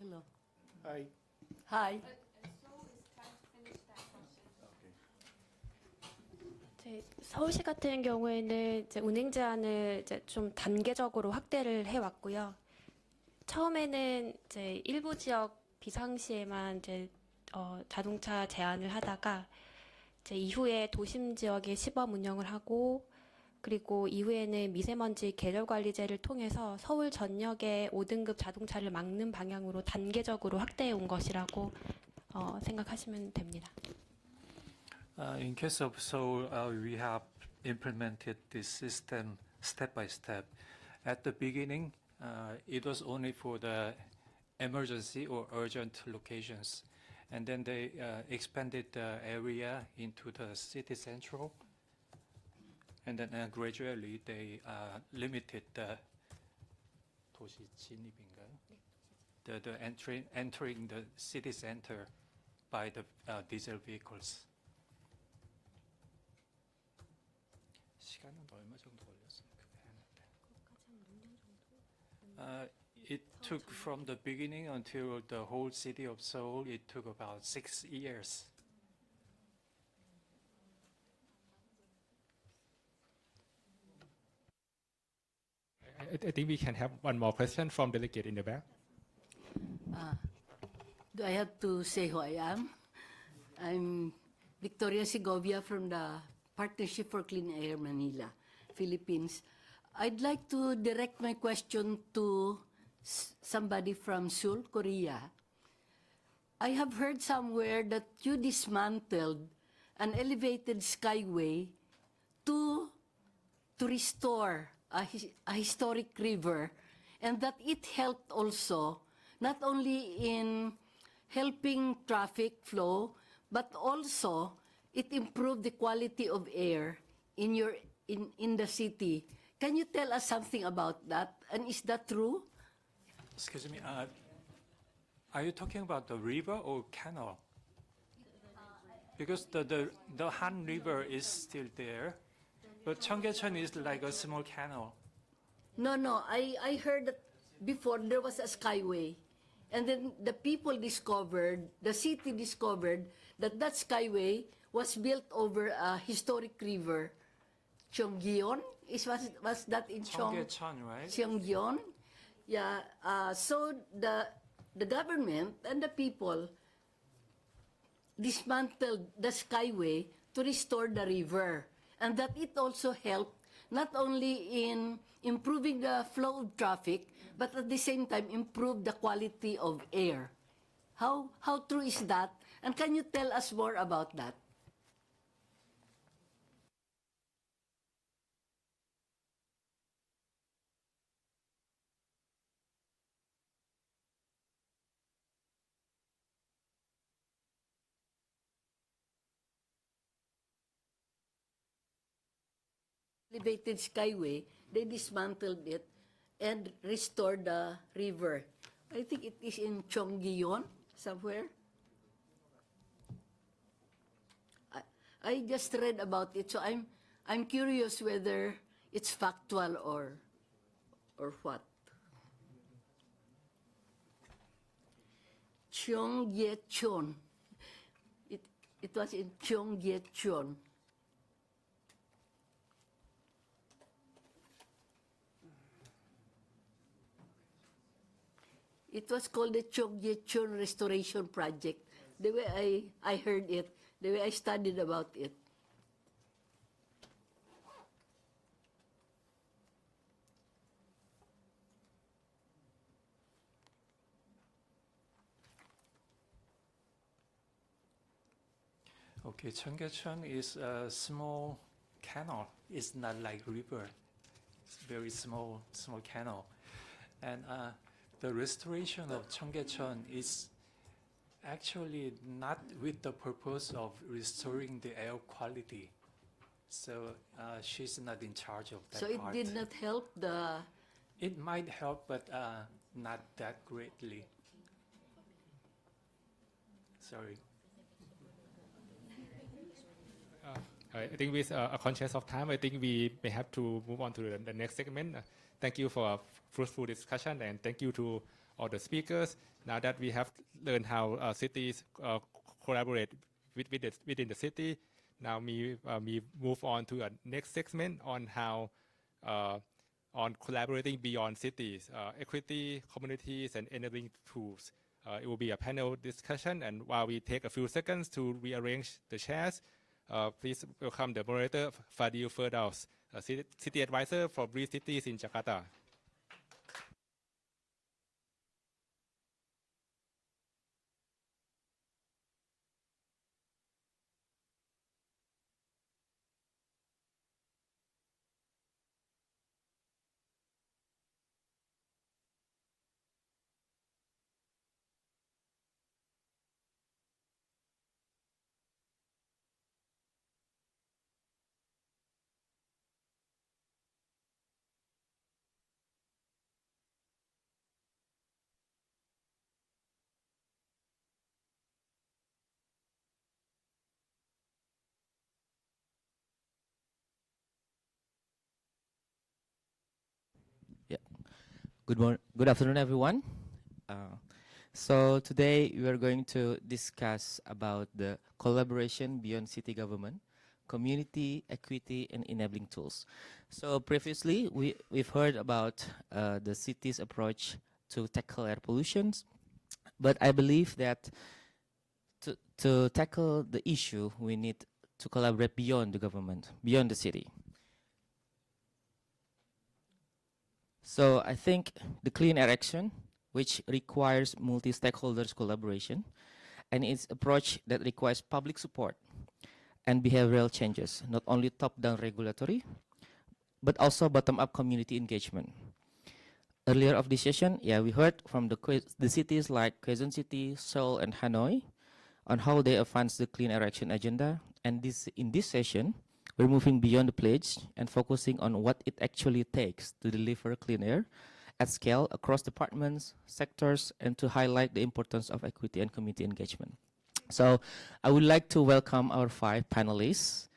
Hello. Hi. Hi. 서울시 같은 경우에는 이제 운행 제한을 이제 좀 단계적으로 확대를 해왔고요. 처음에는 이제 일부 지역 비상시에만 이제 자동차 제한을 하다가 이제 이후에 도심 지역에 시범 운영을 하고, 그리고 이후에는 미세먼지 계절 관리제를 통해서 서울 전역의 5등급 자동차를 막는 방향으로 단계적으로 확대해 온 것이라고 생각하시면 됩니다. In case of Seoul, we have implemented this system step by step. At the beginning, it was only for the emergency or urgent locations. And then they expanded the area into the city central. And then gradually they limited the 도시 진입인가요? The entering the city center by the diesel vehicles. 시간은 얼마 정도 걸렸습니까? It took from the beginning until the whole city of Seoul, it took about 6 years. I think we can have one more question from delegate in the back. Do I have to say who I am? I'm Victoria Segovia from the Partnership for Clean Air Manila, Philippines. I'd like to direct my question to somebody from Seoul, Korea. I have heard somewhere that you dismantled an elevated skyway to restore a historic river, and that it helped also not only in helping traffic flow, but also it improved the quality of air in the city. Can you tell us something about that? And is that true? Excuse me, are you talking about the river or canal? Because the Han River is still there, but Cheonggyecheon is like a small canal. No, I heard that before there was a skyway. And then the city discovered that skyway was built over a historic river. Cheonggyecheon? Was that in Cheonggyecheon, right? Cheonggyecheon? Yeah, so the government and the people dismantled the skyway to restore the river. And that it also helped not only in improving the flow of traffic, but at the same time improve the quality of air. How true is that? And can you tell us more about that? Elevated skyway, they dismantled it and restored the river. I think it is in Chongyeon, somewhere. I just read about it, so I'm curious whether it's factual or what. Chongyecheon. It was in Chongyecheon. It was called the Chongyecheon Restoration Project. The way I heard it, the way I studied about it. Okay, Cheonggyecheon is a small canal. It's not like river. It's very small canal. And the restoration of Cheonggyecheon is actually not with the purpose of restoring the air quality. So she's not in charge of that So it part. did not help the... It might help, but not that greatly. Sorry. I think with a conscious of time, I think we may have to move on to the next segment. Thank you for a fruitful discussion, and thank you to all the speakers. Now that we have learned how cities collaborate within the city, now we move on to a next segment on how on collaborating beyond cities, equity, communities, and enabling tools. It will be a panel discussion, and while we take a few seconds to rearrange the chairs, please welcome the moderator, Fadil Firdaus, city advisor for Breeze Cities in Jakarta. Good afternoon, everyone. So today we are going to discuss about the collaboration beyond city government, community, equity, and enabling tools. So previously we've heard about the city's approach to tackle air pollution, but I believe that to tackle the issue, we need to collaborate beyond the government, beyond the city. So I think the Clean Air Action, which requires multi-stakeholders collaboration, and its approach that requires public support and behavioral changes, not only top-down regulatory, but also bottom-up community engagement. Earlier of this session, we heard from the cities like Quezon City, Seoul, and Hanoi on how they advance the Clean Air Action agenda. And in this session, we're moving beyond the pledge and focusing on what it actually takes to deliver clean air at scale across departments, sectors, and to highlight the importance of equity and community engagement. So I would like to welcome our 5 panelists.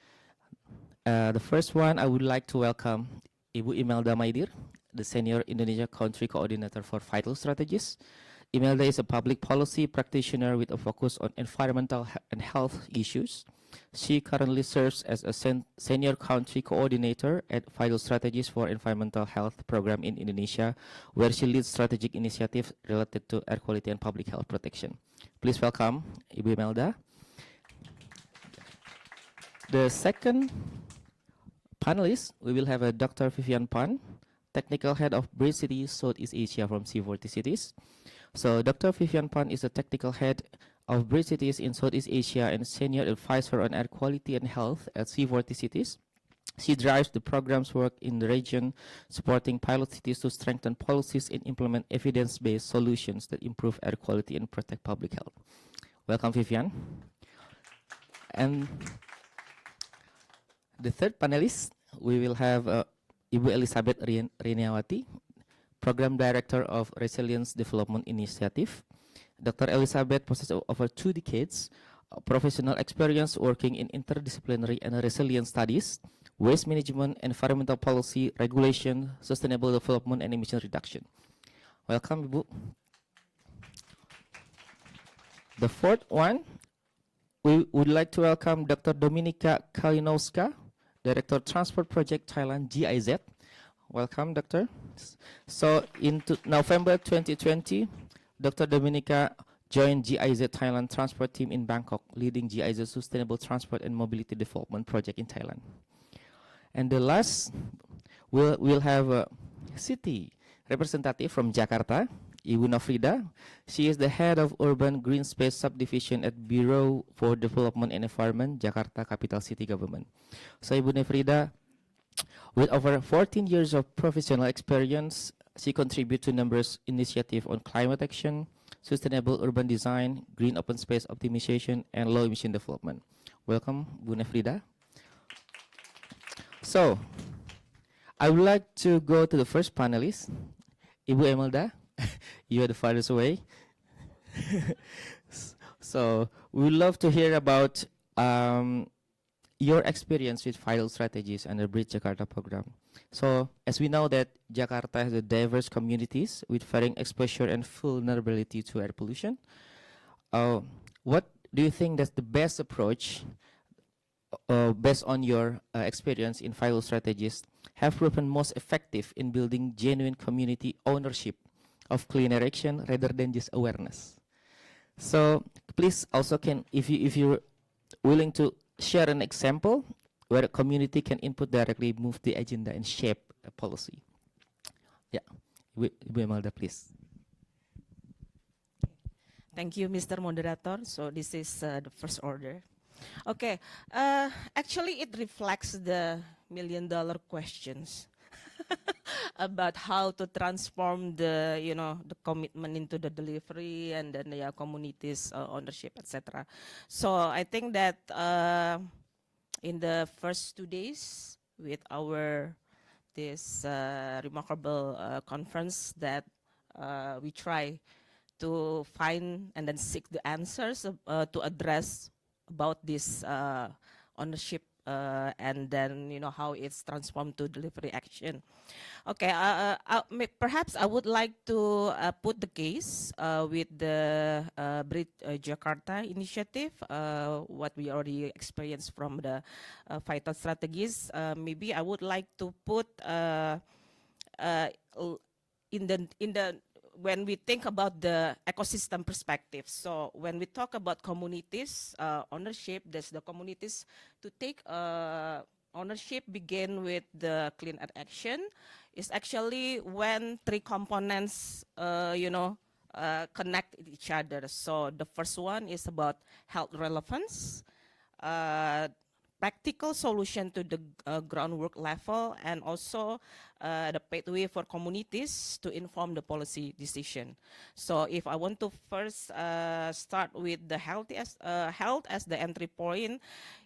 The first one, I would like to welcome Ibu Imelda Maidir, the Senior Indonesia Country Coordinator for Vital Strategies. Imelda is a public policy practitioner with a focus on environmental and health issues. She currently serves as a senior country coordinator at Vital Strategies for Environmental Health Program in Indonesia, where she leads strategic initiatives related to air quality and public health protection. Please welcome Ibu Imelda. The second panelists, we will have a Dr. Vivian Pan, Technical Head of Bridge City Southeast Asia from C40 Cities. So Dr. Vivian Pan is the Technical Head of Bridge Cities in Southeast Asia and Senior Advisor on Air Quality and Health at C40 Cities. She drives the program's work in the region, supporting pilot cities to strengthen policies and implement evidence-based solutions that improve air quality and protect public health. Welcome, Vivian. And the third panelist, we will have Ibu Elizabeth Riniawati, Program Director of Resilience Development Initiative. Dr. Elizabeth possesses over 2 decades of professional experience working in interdisciplinary and resilience studies, waste management, environmental policy, regulation, sustainable development, and emission reduction. Welcome, Ibu. The fourth one, we would like to welcome Dr. Dominika Kalinowska, Director Transport Project Thailand, GIZ. Welcome, Doctor. So in November 2020, Dr. Dominika joined GIZ Thailand Transport Team in Bangkok, leading GIZ Sustainable Transport and Mobility Development Project in Thailand. And the last, we'll have a city representative from Jakarta, Ibu Nofrida. She is the head of Urban Green Space Subdivision at Bureau for Development and Environment, Jakarta Capital City Government. So Ibu Nofrida, with over 14 years of professional experience, she contributes to numerous initiatives on climate action, sustainable urban design, green open space optimization, and low emission development. Welcome, Bu Nefrida. So, I would like to go to the first panelist, Ibu Emelda. You are the farthest away. So, we would love to hear about your experience with vital strategies and the Bridge Jakarta program. So, as we know that Jakarta has a diverse communities with varying exposure and vulnerability to air pollution, what do you think that's the best approach based on your experience in vital strategies have proven most effective in building genuine community ownership of clean air action rather than just awareness? So please also if you're willing to share an example where a community can input directly, move the agenda, and shape a policy. Yeah, Ibu Emelda, please. Thank you, Mr. Moderator. So this is the first order. Okay, actually it reflects the million-dollar questions about how to transform the, the commitment into the delivery and then the communities ownership, etc. So I think that in the first 2 days with this remarkable conference that we try to find and then seek the answers to address about this ownership and then how it's transformed to delivery action. Okay, perhaps I would like to put the case with the Bridge Jakarta initiative, what we already experienced from the vital strategies. Maybe I would like to put when we think about the ecosystem perspective. So when we talk about communities ownership, there's the communities to take ownership begin with the clean air action. Is actually when 3 components connect each other. So the first one is about health relevance, practical solution to the groundwork level, and also the pathway for communities to inform the policy decision. So if I want to first start with the health as the entry point,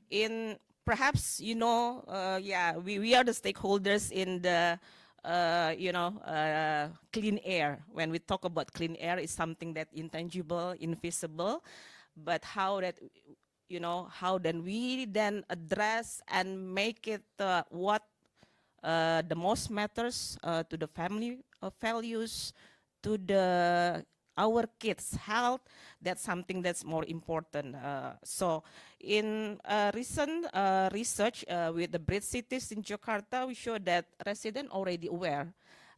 in perhaps we are the stakeholders in the clean air. When we talk about clean air, it's something that intangible, invisible, but how then we then address and make it what the most matters to the family values, to our kids' health. That's something that's more important. So in recent research with the Bridge cities in Jakarta, we show that residents already aware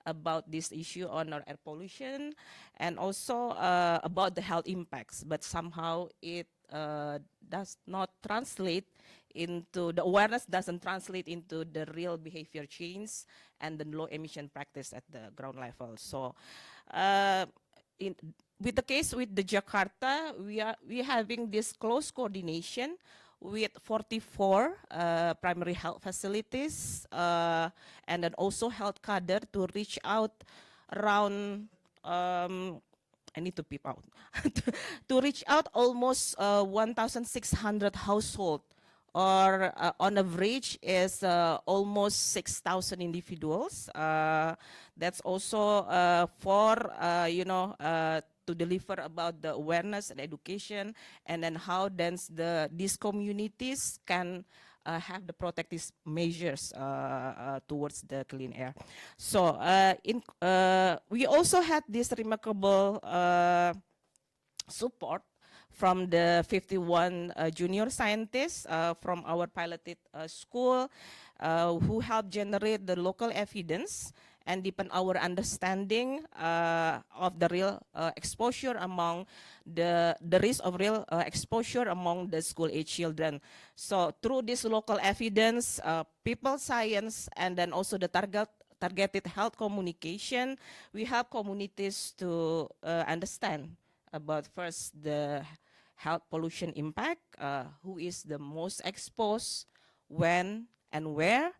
about this issue on our air pollution and also about the health impacts, but somehow it does not translate into the awareness doesn't translate into the real behavior change and the low emission practice at the ground level. So with the case with the Jakarta, we having this close coordination with 44 primary health facilities and then also health cadre to reach out around I need to peep out to reach out almost 1,600 households, or on average is almost 6,000 individuals. That's also for to deliver about the awareness and education, and then how then these communities can have the protective measures towards the clean air. So we also had this remarkable support from the 51 junior scientists from our piloted school who helped generate the local evidence and deepen our understanding of the real exposure among the risk of real exposure among the school-age children. So through this local evidence, people science, and then also the targeted health communication, we help communities to understand about first the health pollution impact, who is the most exposed, when and where,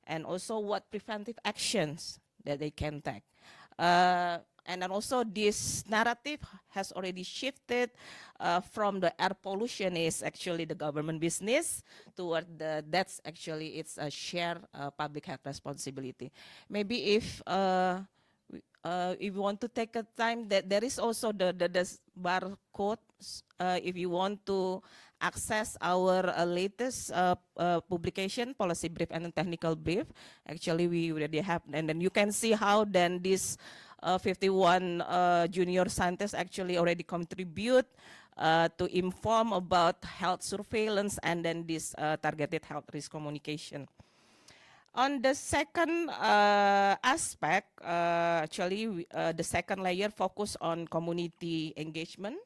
and also what preventive actions that they can take. And then also this narrative has already shifted from the air pollution is actually the government business toward that's actually it's a shared public health responsibility. Maybe if you want to take a time, that there is also the barcode if you want to access our latest publication, policy brief and technical brief. Actually, we already have, and then you can see how then this 51 junior scientists actually already contribute to inform about health surveillance and then this targeted health risk communication. On the second aspect, actually, the second layer focus on community engagement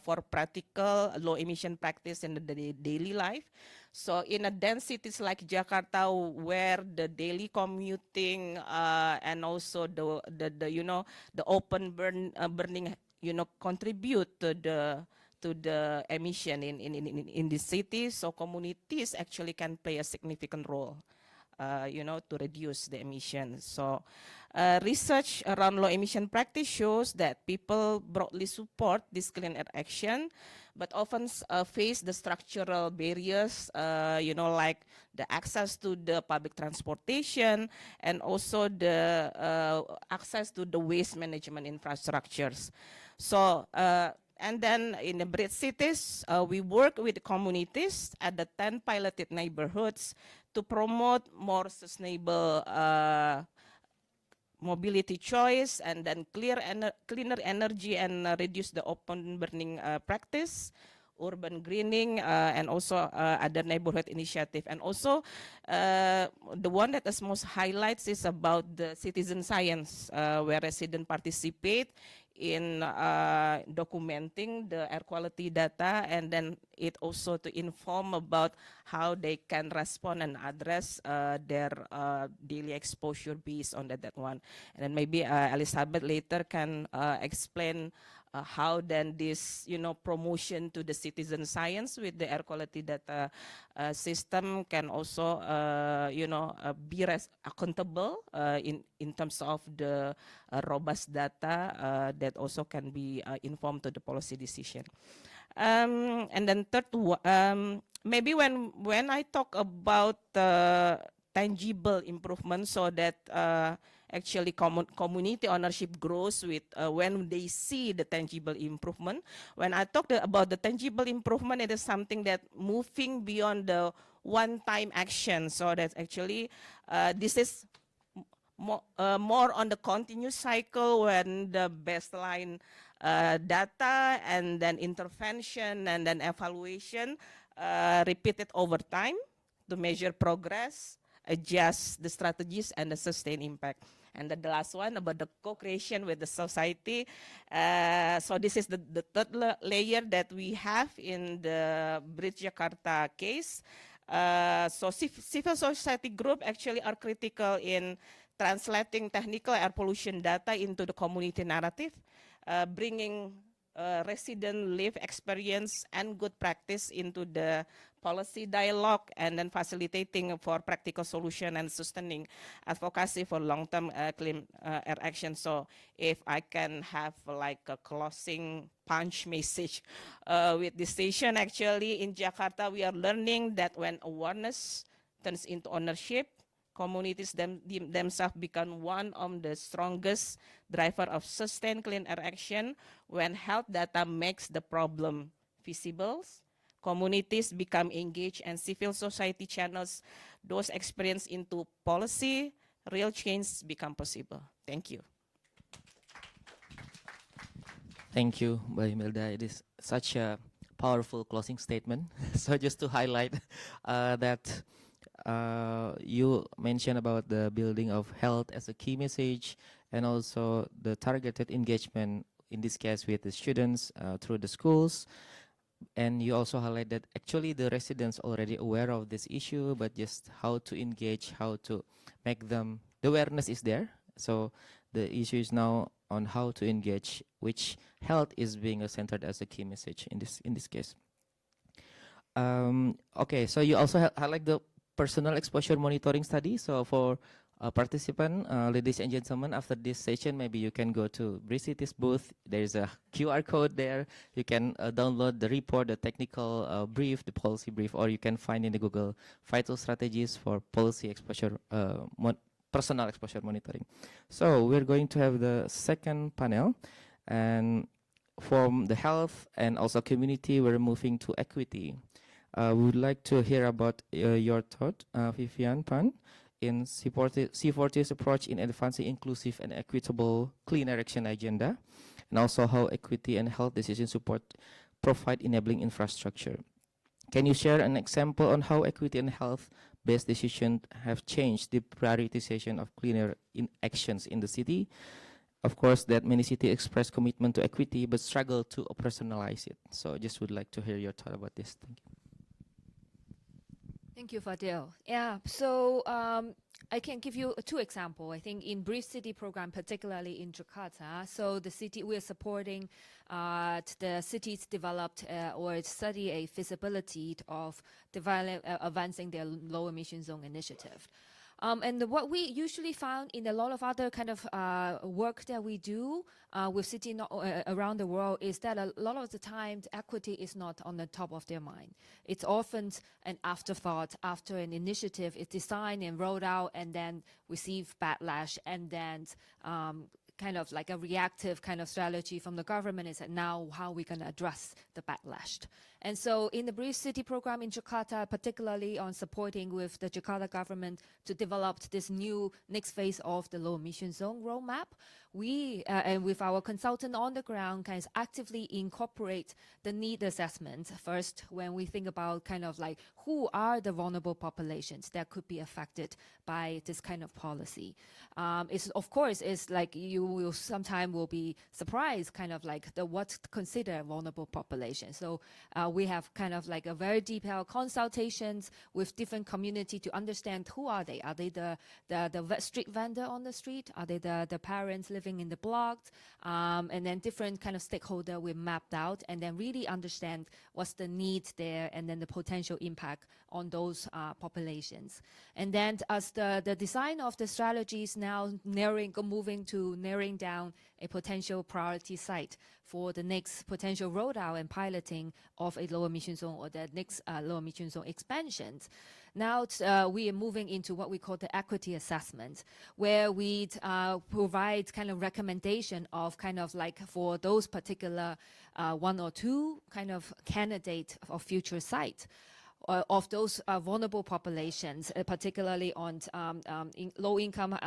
for practical low emission practice in the daily life. So in a dense cities like Jakarta, where the daily commuting and also the open burning contribute to the emission in the city, so communities actually can play a significant role. To reduce the emissions. So research around low emission practice shows that people broadly support this clean air action, but often face the structural barriers, like the access to the public transportation and also the access to the waste management infrastructures. So, and then in the bridge cities, we work with communities at the 10 piloted neighborhoods to promote more sustainable mobility choice, and then cleaner energy, and reduce the open burning practice, urban greening, and also other neighborhood initiative. And also the one that is most highlights is about the citizen science, where residents participate in documenting the air quality data, and then it also to inform about how they can respond and address their daily exposure based on that one. And then maybe Elizabeth later can explain how then this promotion to the citizen science with the air quality data system can also be accountable in terms of the robust data that also can be informed to the policy decision. And then third, maybe when I talk about tangible improvement, so that actually community ownership grows with when they see the tangible improvement. When I talk about the tangible improvement, it is something that moving beyond the one-time action. So that actually this is more on the continuous cycle, when the baseline data and then intervention and then evaluation repeated over time to measure progress, adjust the strategies, and the sustained impact. And then the last one about the co-creation with the society. So this is the third layer that we have in the Bridge Jakarta case. So civil society group actually are critical in translating technical air pollution data into the community narrative, bringing resident live experience and good practice into the policy dialogue, and then facilitating for practical solution and sustaining advocacy for long-term clean air action. So if I can have like a closing punch message with this station, actually in Jakarta, we are learning that when awareness turns into ownership, communities themselves become one of the strongest driver of sustained clean air action. When health data makes the problem visible, communities become engaged, and civil society channels those experience into policy, real change become possible. Thank you. Thank you, Mbak Imelda. It is such a powerful closing statement. So just to highlight that you mentioned about the building of health as a key message, and also the targeted engagement, in this case with the students through the schools. And you also highlight that actually the residents already aware of this issue, but just how to engage, how to make them, the awareness is there. So the issue is now on how to engage, which health is being centered as a key message in this case. Okay, so you also highlight the personal exposure monitoring study. So for participant, ladies and gentlemen, after this session, maybe you can go to Bricity's booth. There's a QR code there. You can download the report, the technical brief, the policy brief, or you can find in the Google vital strategies for policy exposure, personal exposure monitoring. So we're going to have the second panel, and from the health and also community, we're moving to equity. We would like to hear about your thought, Vivian Pan, in C40's approach in advancing inclusive and equitable clean air action agenda, and also how equity and health decision support provide enabling infrastructure. Can you share an example on how equity and health-based decisions have changed the prioritization of clean air actions in the city? Of course, that many cities express commitment to equity but struggle to operationalize it. So I just would like to hear your thought about this. Thank you. Thank you, Fadil. Yeah, so I can give you two examples. I think in Brief City program, particularly in Jakarta, so the city, we're supporting the cities developed or study a feasibility of advancing their low emission zone initiative. And what we usually found in a lot of other kind of work that we do with cities around the world is that a lot of the time equity is not on the top of their mind. It's often an afterthought after an initiative is designed and rolled out and then receive backlash, and then kind of like a reactive kind of strategy from the government is that now how are we going to address the backlash. And so in the Brief City program in Jakarta, particularly on supporting with the Jakarta government to develop this new next phase of the low emission zone roadmap, we, and with our consultant on the ground, kind of actively incorporate the need assessment first when we think about kind of like who are the vulnerable populations that could be affected by this kind of policy. It's, of course, it's like you will sometimes will be surprised kind of like the what's considered vulnerable population. So we have kind of like a very detailed consultations with different community to understand who are they? Are they the street vendor on the street? Are they the parents living in the blocks? And then different kind of stakeholder we mapped out, and then really understand what's the need there, and then the potential impact on those populations. And then as the design of the strategies now moving to narrowing down a potential priority site for the next potential rollout and piloting of a low emission zone or the next low emission zone expansions. Now we are moving into what we call the equity assessment, where we provide kind of recommendation of kind of like for those particular one or two kind of candidate of future site. Of those vulnerable populations, particularly on low-income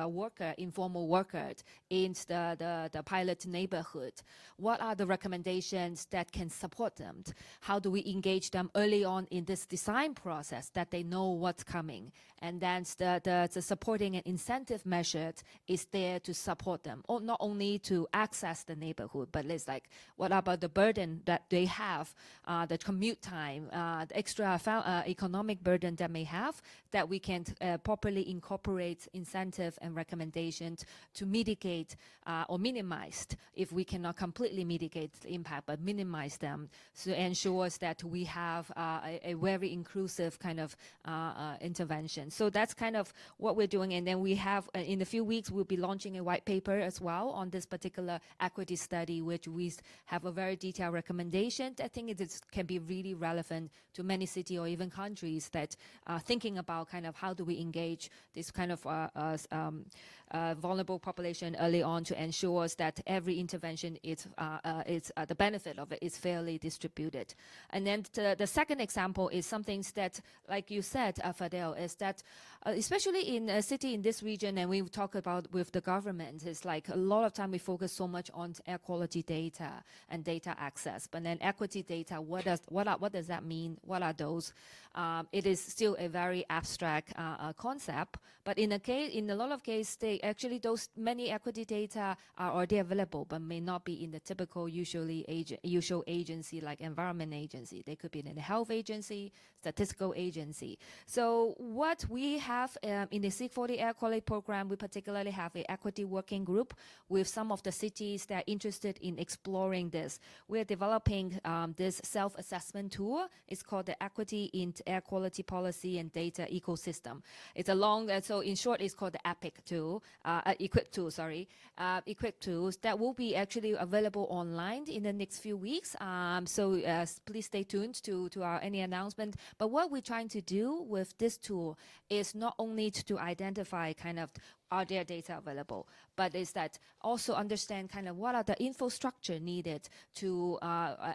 worker, informal workers in the pilot neighborhood. What are the recommendations that can support them? How do we engage them early on in this design process that they know what's coming? And then the supporting and incentive measures is there to support them, or not only to access the neighborhood, but it's like, what about the burden that they have, the commute time, the extra extra economic burden that may have, that we can properly incorporate incentive and recommendations to mitigate or minimize, if we cannot completely mitigate the impact, but minimize them, so ensures that we have a very inclusive kind of intervention. So that's kind of what we're doing. And then we have, in a few weeks, we'll be launching a white paper as well on this particular equity study, which we have a very detailed recommendation. I think it can be really relevant to many cities or even countries that are thinking about kind of how do we engage this kind of vulnerable population early on to ensure that every intervention is the benefit of it is fairly distributed. And then the second example is something that, like you said, Fadel, is that especially in a city in this region, and we talk about with the government, it's like a lot of time we focus so much on air quality data and data access, but then equity data, what does that mean? What are those? It is still a very abstract concept, but in a lot of cases, those many equity data are already available, but may not be in the typical usual agency like environment agency. They could be in a health agency, statistical agency. So what we have in the Seek for the Air Quality program, we particularly have an equity working group with some of the cities that are interested in exploring this. We're developing this self-assessment tool. It's called the Equity in Air Quality Policy and Data Ecosystem. It's a long, so in short, it's called the EPIC tool, EQUIP tool, EQUIP tools that will be actually available online in the next few weeks. So please stay tuned to our any announcement. But what we're trying to do with this tool is not only to identify kind of are there data available, but is that also understand kind of what are the infrastructure needed to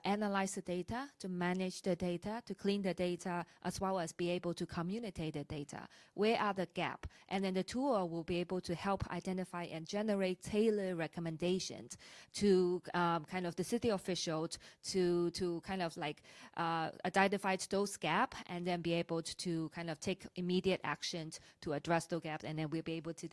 analyze the data, to manage the data, to clean the data, as well as be able to communicate the data. Where are the gaps? And then the tool will be able to help identify and generate tailored recommendations to kind of the city officials to kind of like identify those gaps and then be able to kind of take immediate actions to address those gaps, and then we'll be able to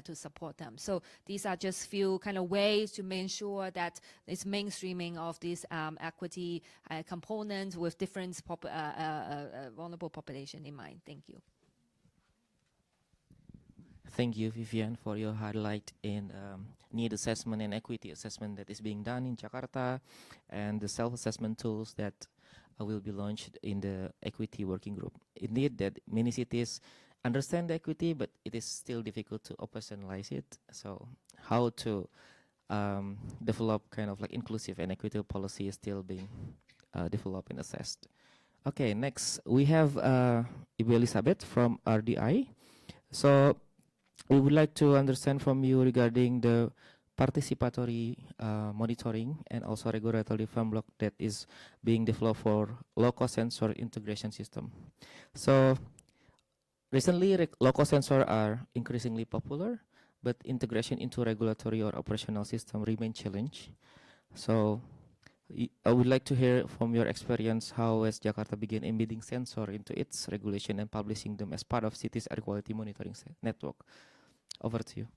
to support them. So these are just few kind of ways to make sure that it's mainstreaming of these equity components with different vulnerable population in mind. Thank you. Thank you, Vivian, for your highlight in need assessment and equity assessment that is being done in Jakarta, and the self-assessment tools that will be launched in the equity working group. Indeed, that many cities understand the equity, but it is still difficult to operationalize it. So how to develop kind of like inclusive and equitable policy is still being developed and assessed. Okay, next we have Ibu Elizabeth from RDI. So we would like to understand from you regarding the participatory monitoring and also regulatory framework that is being developed for local sensor integration system. So recently, local sensors are increasingly popular, but integration into regulatory or operational system remain challenge. So I would like to hear from your experience how has Jakarta began embedding sensor into its regulation and publishing them as part of city's air quality monitoring network. Over to you.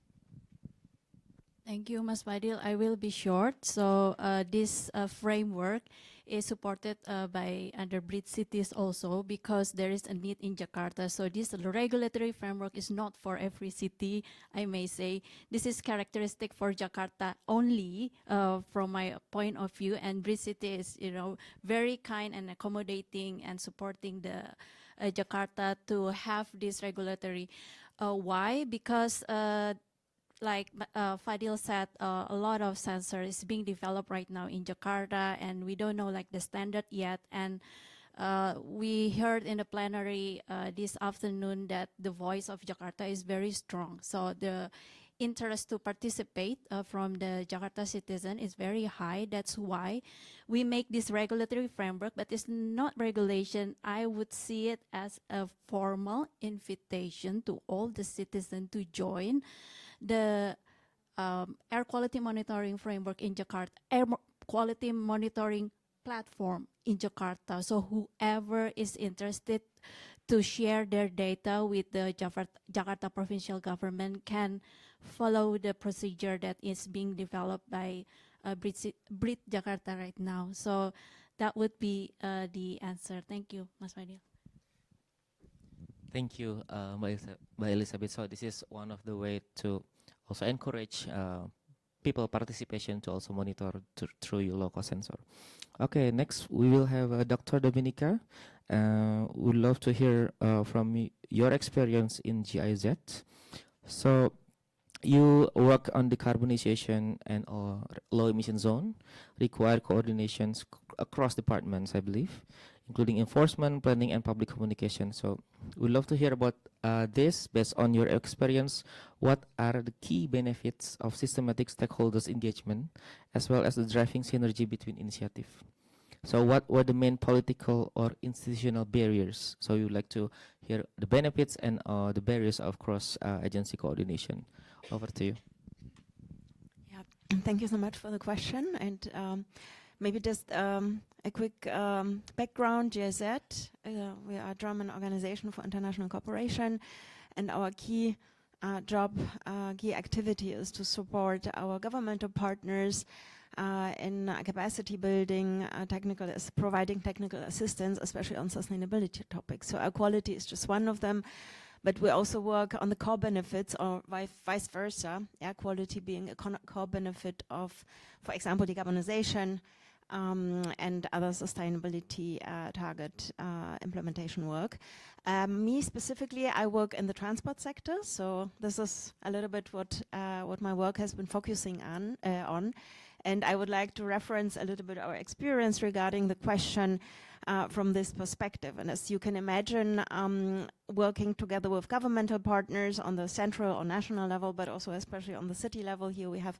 Thank you, Mas Fadil. I will be short. So this framework is supported by under BRID cities also, because there is a need in Jakarta. So this regulatory framework is not for every city, I may say. This is characteristic for Jakarta only, from my point of view. And BRID city is, very kind and accommodating and supporting the Jakarta to have this regulatory. Why? Because like Fadil said, a lot of sensors is being developed right now in Jakarta, and we don't know like the standard yet. And we heard in the plenary this afternoon that the voice of Jakarta is very strong. So the interest to participate from the Jakarta citizen is very high. That's why we make this regulatory framework, but it's not regulation. I would see it as a formal invitation to all the citizens to join the air quality monitoring framework in Jakarta, air quality monitoring platform in Jakarta. So whoever is interested to share their data with the Jakarta provincial government can follow the procedure that is being developed by BRID Jakarta right now. So that would be the answer. Thank you, Mas Fadil. Thank you, Mbak Elizabeth. So this is one of the way to also encourage people participation to also monitor through your local sensor. Okay, next we will have Dr. Dominica. We'd love to hear from your experience in GIZ. So you work on decarbonization and low emission zone, require coordinations across departments, I believe, including enforcement, planning, and public communication. So we'd love to hear about this based on your experience. What are the key benefits of systematic stakeholders engagement, as well as the driving synergy between initiative? So what were the main political or institutional barriers? So you'd like to hear the benefits and the barriers of cross-agency coordination. Over to you. Yeah, thank you so much for the question. And maybe just a quick background. GIZ, we are a German organization for international cooperation, and our key key activity is to support our governmental partners in capacity building, providing technical assistance, especially on sustainability topics. So air quality is just one of them, but we also work on the core benefits, or vice versa, air quality being a core benefit of, for example, decarbonization and other sustainability target implementation work. Me specifically, I work in the transport sector, so this is a little bit what my work has been focusing on. And I would like to reference a little bit our experience regarding the question from this perspective. And as you can imagine, working together with governmental partners on the central or national level, but also especially on the city level, here we have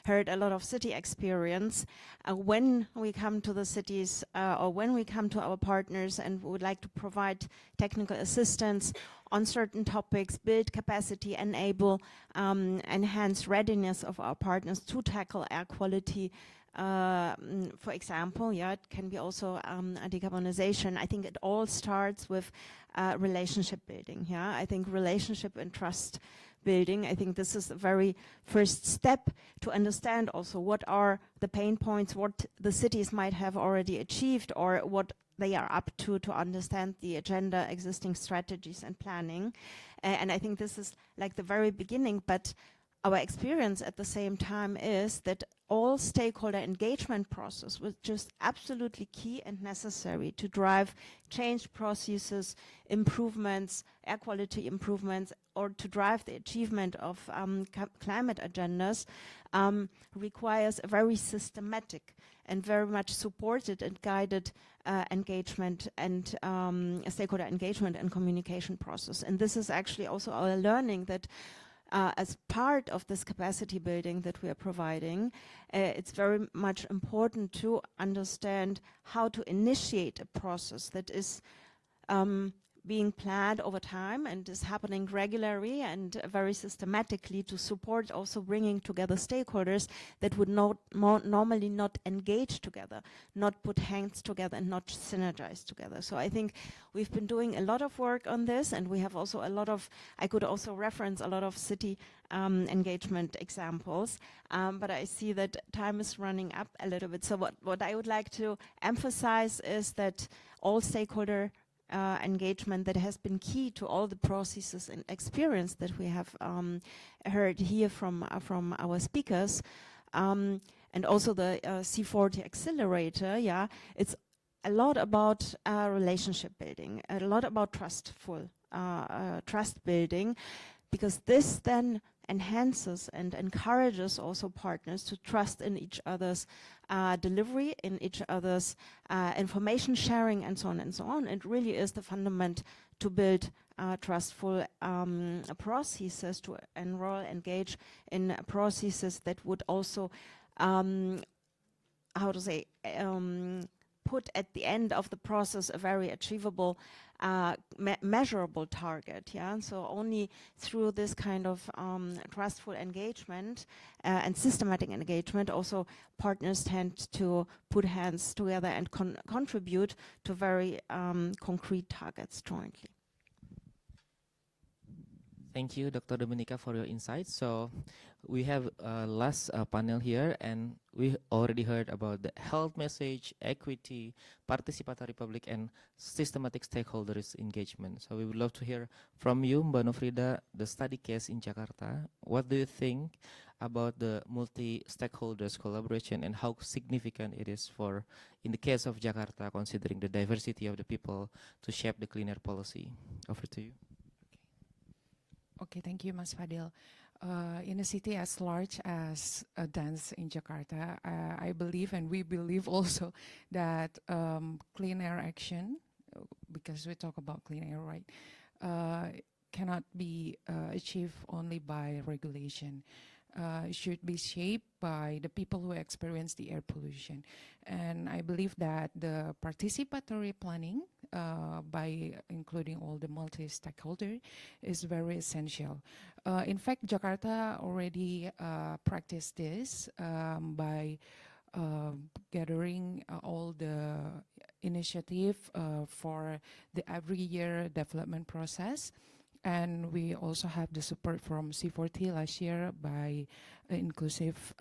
heard a lot of city experience. When we come to the cities or when we come to our partners and would like to provide technical assistance on certain topics, build capacity, enable, enhance readiness of our partners to tackle air quality. For example, it can be also a decarbonization. I think it all starts with relationship building. I think relationship and trust building. I think this is the very first step to understand also what are the pain points, what the cities might have already achieved, or what they are up to understand the agenda, existing strategies and planning. And I think this is like the very beginning, but our experience at the same time is that all stakeholder engagement process was just absolutely key and necessary to drive change processes, improvements, air quality improvements, or to drive the achievement of climate agendas, requires a very systematic and very much supported and guided engagement and stakeholder engagement and communication process. And this is actually also our learning that as part of this capacity building that we are providing, it's very much important to understand how to initiate a process that is being planned over time and is happening regularly and very systematically to support also bringing together stakeholders that would normally not engage together, not put hands together and not synergize together. So I think we've been doing a lot of work on this, and we have also a lot of, I could also reference a lot of city engagement examples, but I see that time is running up a little bit. So what I would like to emphasize is that all stakeholder engagement that has been key to all the processes and experience that we have heard here from our speakers, and also the C40 accelerator. It's a lot about relationship building, a lot about trust building, because this then enhances and encourages also partners to trust in each other's delivery, in each other's information sharing, and so on and so on. It really is the fundament to build trustful processes, to engage in processes that would also, put at the end of the process a very achievable, measurable target. So only through this kind of trustful engagement and systematic engagement, also partners tend to put hands together and contribute to very concrete targets jointly. Thank you, Dr. Dominica, for your insights. So we have last panel here, and we already heard about the health message, equity, participatory public, and systematic stakeholders engagement. So we would love to hear from you, Mbak Nofrida, the study case in Jakarta. What do you think about the multi-stakeholders collaboration and how significant it is for, in the case of Jakarta, considering the diversity of the people to shape the clean air policy? Over to you. Okay, thank you, Mas Fadil. In a city as large as dense in Jakarta, I believe, and we believe also, that clean air action, because we talk about clean air, right, cannot be achieved only by regulation. It should be shaped by the people who experience the air pollution. And I believe that the participatory planning, by including all the multi-stakeholder, is very essential. In fact, Jakarta already practiced this by gathering all the initiative for the every year development process. And we also have the support from C40 last year by inclusive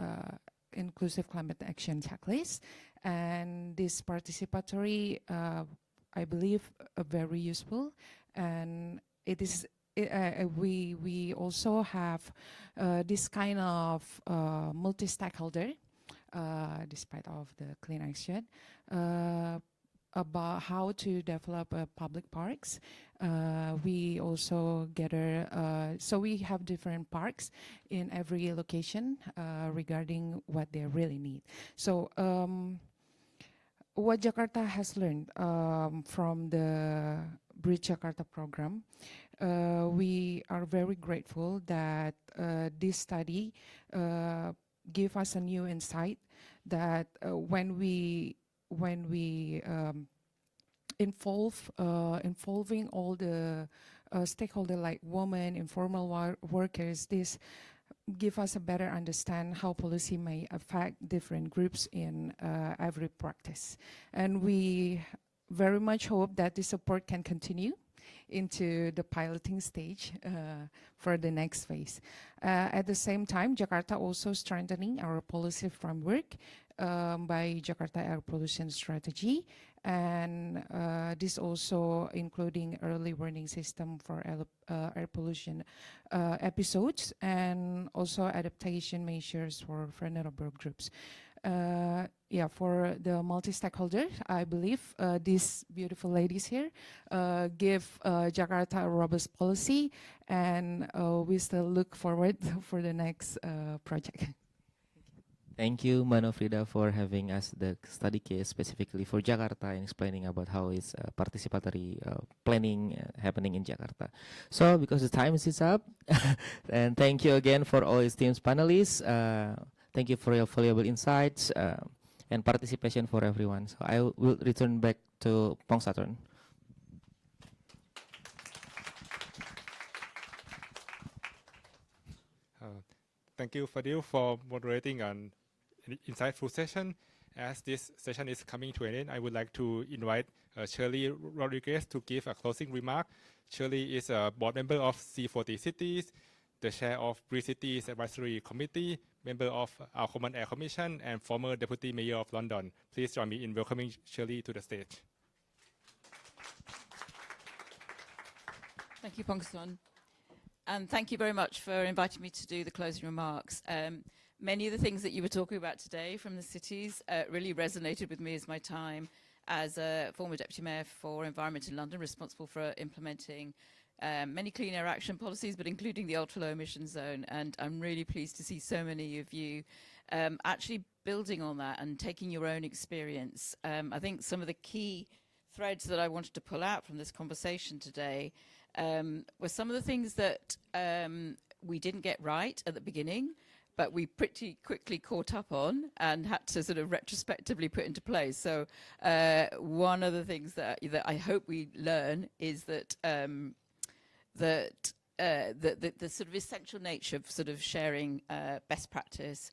climate action checklist. And this participatory, I believe, very useful. And it is. We also have this kind of multi-stakeholder, despite of the clean action, about how to develop public parks. We also gather, so we have different parks in every location regarding what they really need. So what Jakarta has learned from the Bridge Jakarta program, we are very grateful that this study gave us a new insight that when we involving all the stakeholders like women, informal workers, this give us a better understand how policy may affect different groups in every practice. And we very much hope that this support can continue into the piloting stage for the next phase. At the same time, Jakarta also strengthening our policy framework by Jakarta Air Pollution Strategy, and this also including early warning system for air pollution episodes, and also adaptation measures for vulnerable groups. Yeah, for the multi-stakeholder, I believe these beautiful ladies here give Jakarta a robust policy, and we still look forward for the next project. Thank you, Mbak Nofrida, for having us the study case specifically for Jakarta and explaining about how is participatory planning happening in Jakarta. So, because the time is up, and thank you again for all esteemed panelists. Thank you for your valuable insights and participation for everyone. So, I will return back to Pong Saturn. Thank you, Fadil, for moderating an insightful session. As this session is coming to an end, I would like to invite Shirley Rodriguez to give a closing remark. Shirley is a board member of C40 Cities, the chair of Bridge Cities Advisory Committee, member of our Common Air Commission, and former Deputy Mayor of London. Please join me in welcoming Shirley to the stage. Thank you, Pongson. And thank you very much for inviting me to do the closing remarks. Many of the things that you were talking about today from the cities really resonated with me as my time as a former Deputy Mayor for Environment in London, responsible for implementing many clean air action policies, but including the ultra-low emission zone. And I'm really pleased to see so many of you actually building on that and taking your own experience. I think some of the key threads that I wanted to pull out from this conversation today were some of the things that we didn't get right at the beginning, but we pretty quickly caught up on and had to sort of retrospectively put into place. So one of the things that I hope we learn is that the sort of essential nature of sort of sharing best practice.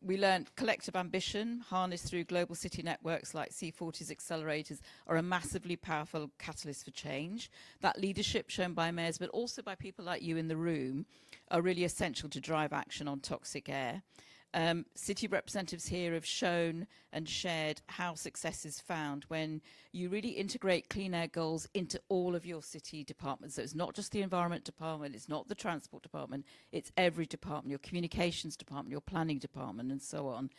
We learned collective ambition, harnessed through global city networks like C40's accelerators, are a massively powerful catalyst for change. That leadership shown by mayors, but also by people like you in the room, are really essential to drive action on toxic air. City representatives here have shown and shared how success is found when you really integrate clean air goals into all of your city departments. So it's not just the environment department, it's not the transport department, it's every department, your communications department, your planning department, and so on.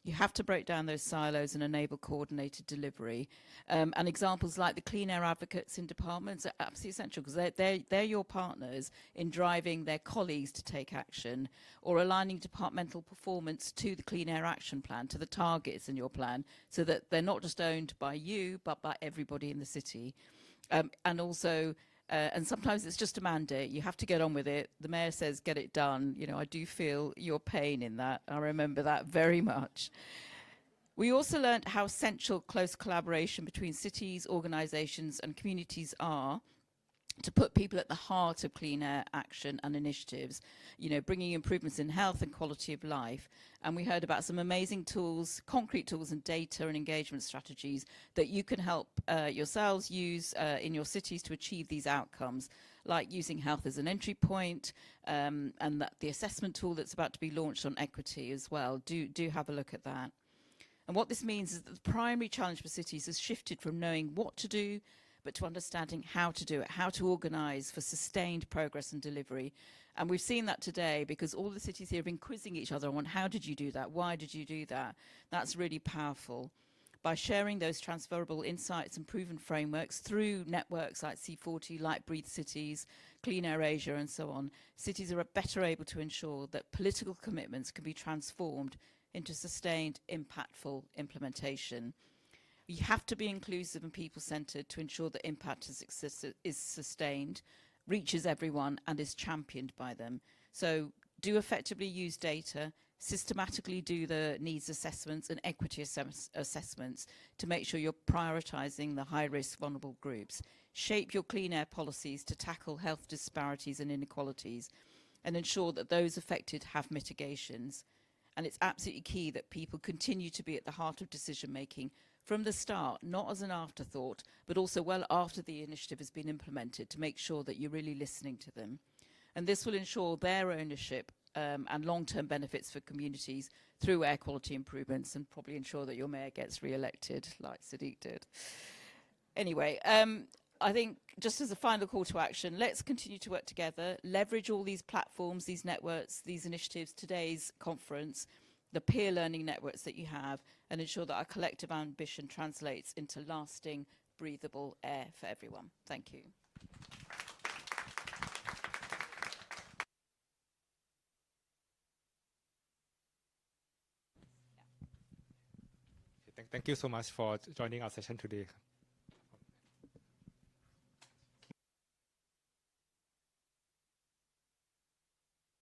You have to break down those silos and enable coordinated delivery. And examples like the clean air advocates in departments are absolutely essential because they're your partners in driving their colleagues to take action or aligning departmental performance to the Clean Air Action Plan, to the targets in your plan, so that they're not just owned by you, but by everybody in the city. And also, and sometimes it's just a mandate. You have to get on with it. The mayor says, get it done. You know, I do feel your pain in that. I remember that very much. We also learned how essential close collaboration between cities, organizations, and communities are to put people at the heart of clean air action and initiatives, you know, bringing improvements in health and quality of life. And we heard about some amazing tools, concrete tools and data and engagement strategies that you can help yourselves use in your cities to achieve these outcomes, like using health as an entry point, and that the assessment tool that's about to be launched on equity as well. Do have a look at that. And what this means is that the primary challenge for cities has shifted from knowing what to do, but to understanding how to do it, how to organise for sustained progress and delivery. And we've seen that today because all the cities here have been quizzing each other on how did you do that, why did you do that? That's really powerful. By sharing those transferable insights and proven frameworks through networks like C40, like Breathe Cities, Clean Air Asia and so on, cities are better able to ensure that political commitments can be transformed into sustained, impactful implementation. You have to be inclusive and people-centred to ensure that impact is sustained, reaches everyone, and is championed by them. So do effectively use data, systematically do the needs assessments and equity assessments to make sure you're prioritising the high-risk vulnerable groups. Shape your clean air policies to tackle health disparities and inequalities, and ensure that those affected have mitigations. And it's absolutely key that people continue to be at the heart of decision-making from the start, not as an afterthought, but also well after the initiative has been implemented, to make sure that you're really listening to them. And this will ensure their ownership and long-term benefits for communities through air quality improvements, and probably ensure that your mayor gets re-elected like Sadiq did. Anyway, I think just as a final call to action, let's continue to work together, leverage all these platforms, these networks, these initiatives, today's conference, the peer learning networks that you have, and ensure that our collective ambition translates into lasting, breathable air for everyone. Thank you. Thank you so much for joining our session today.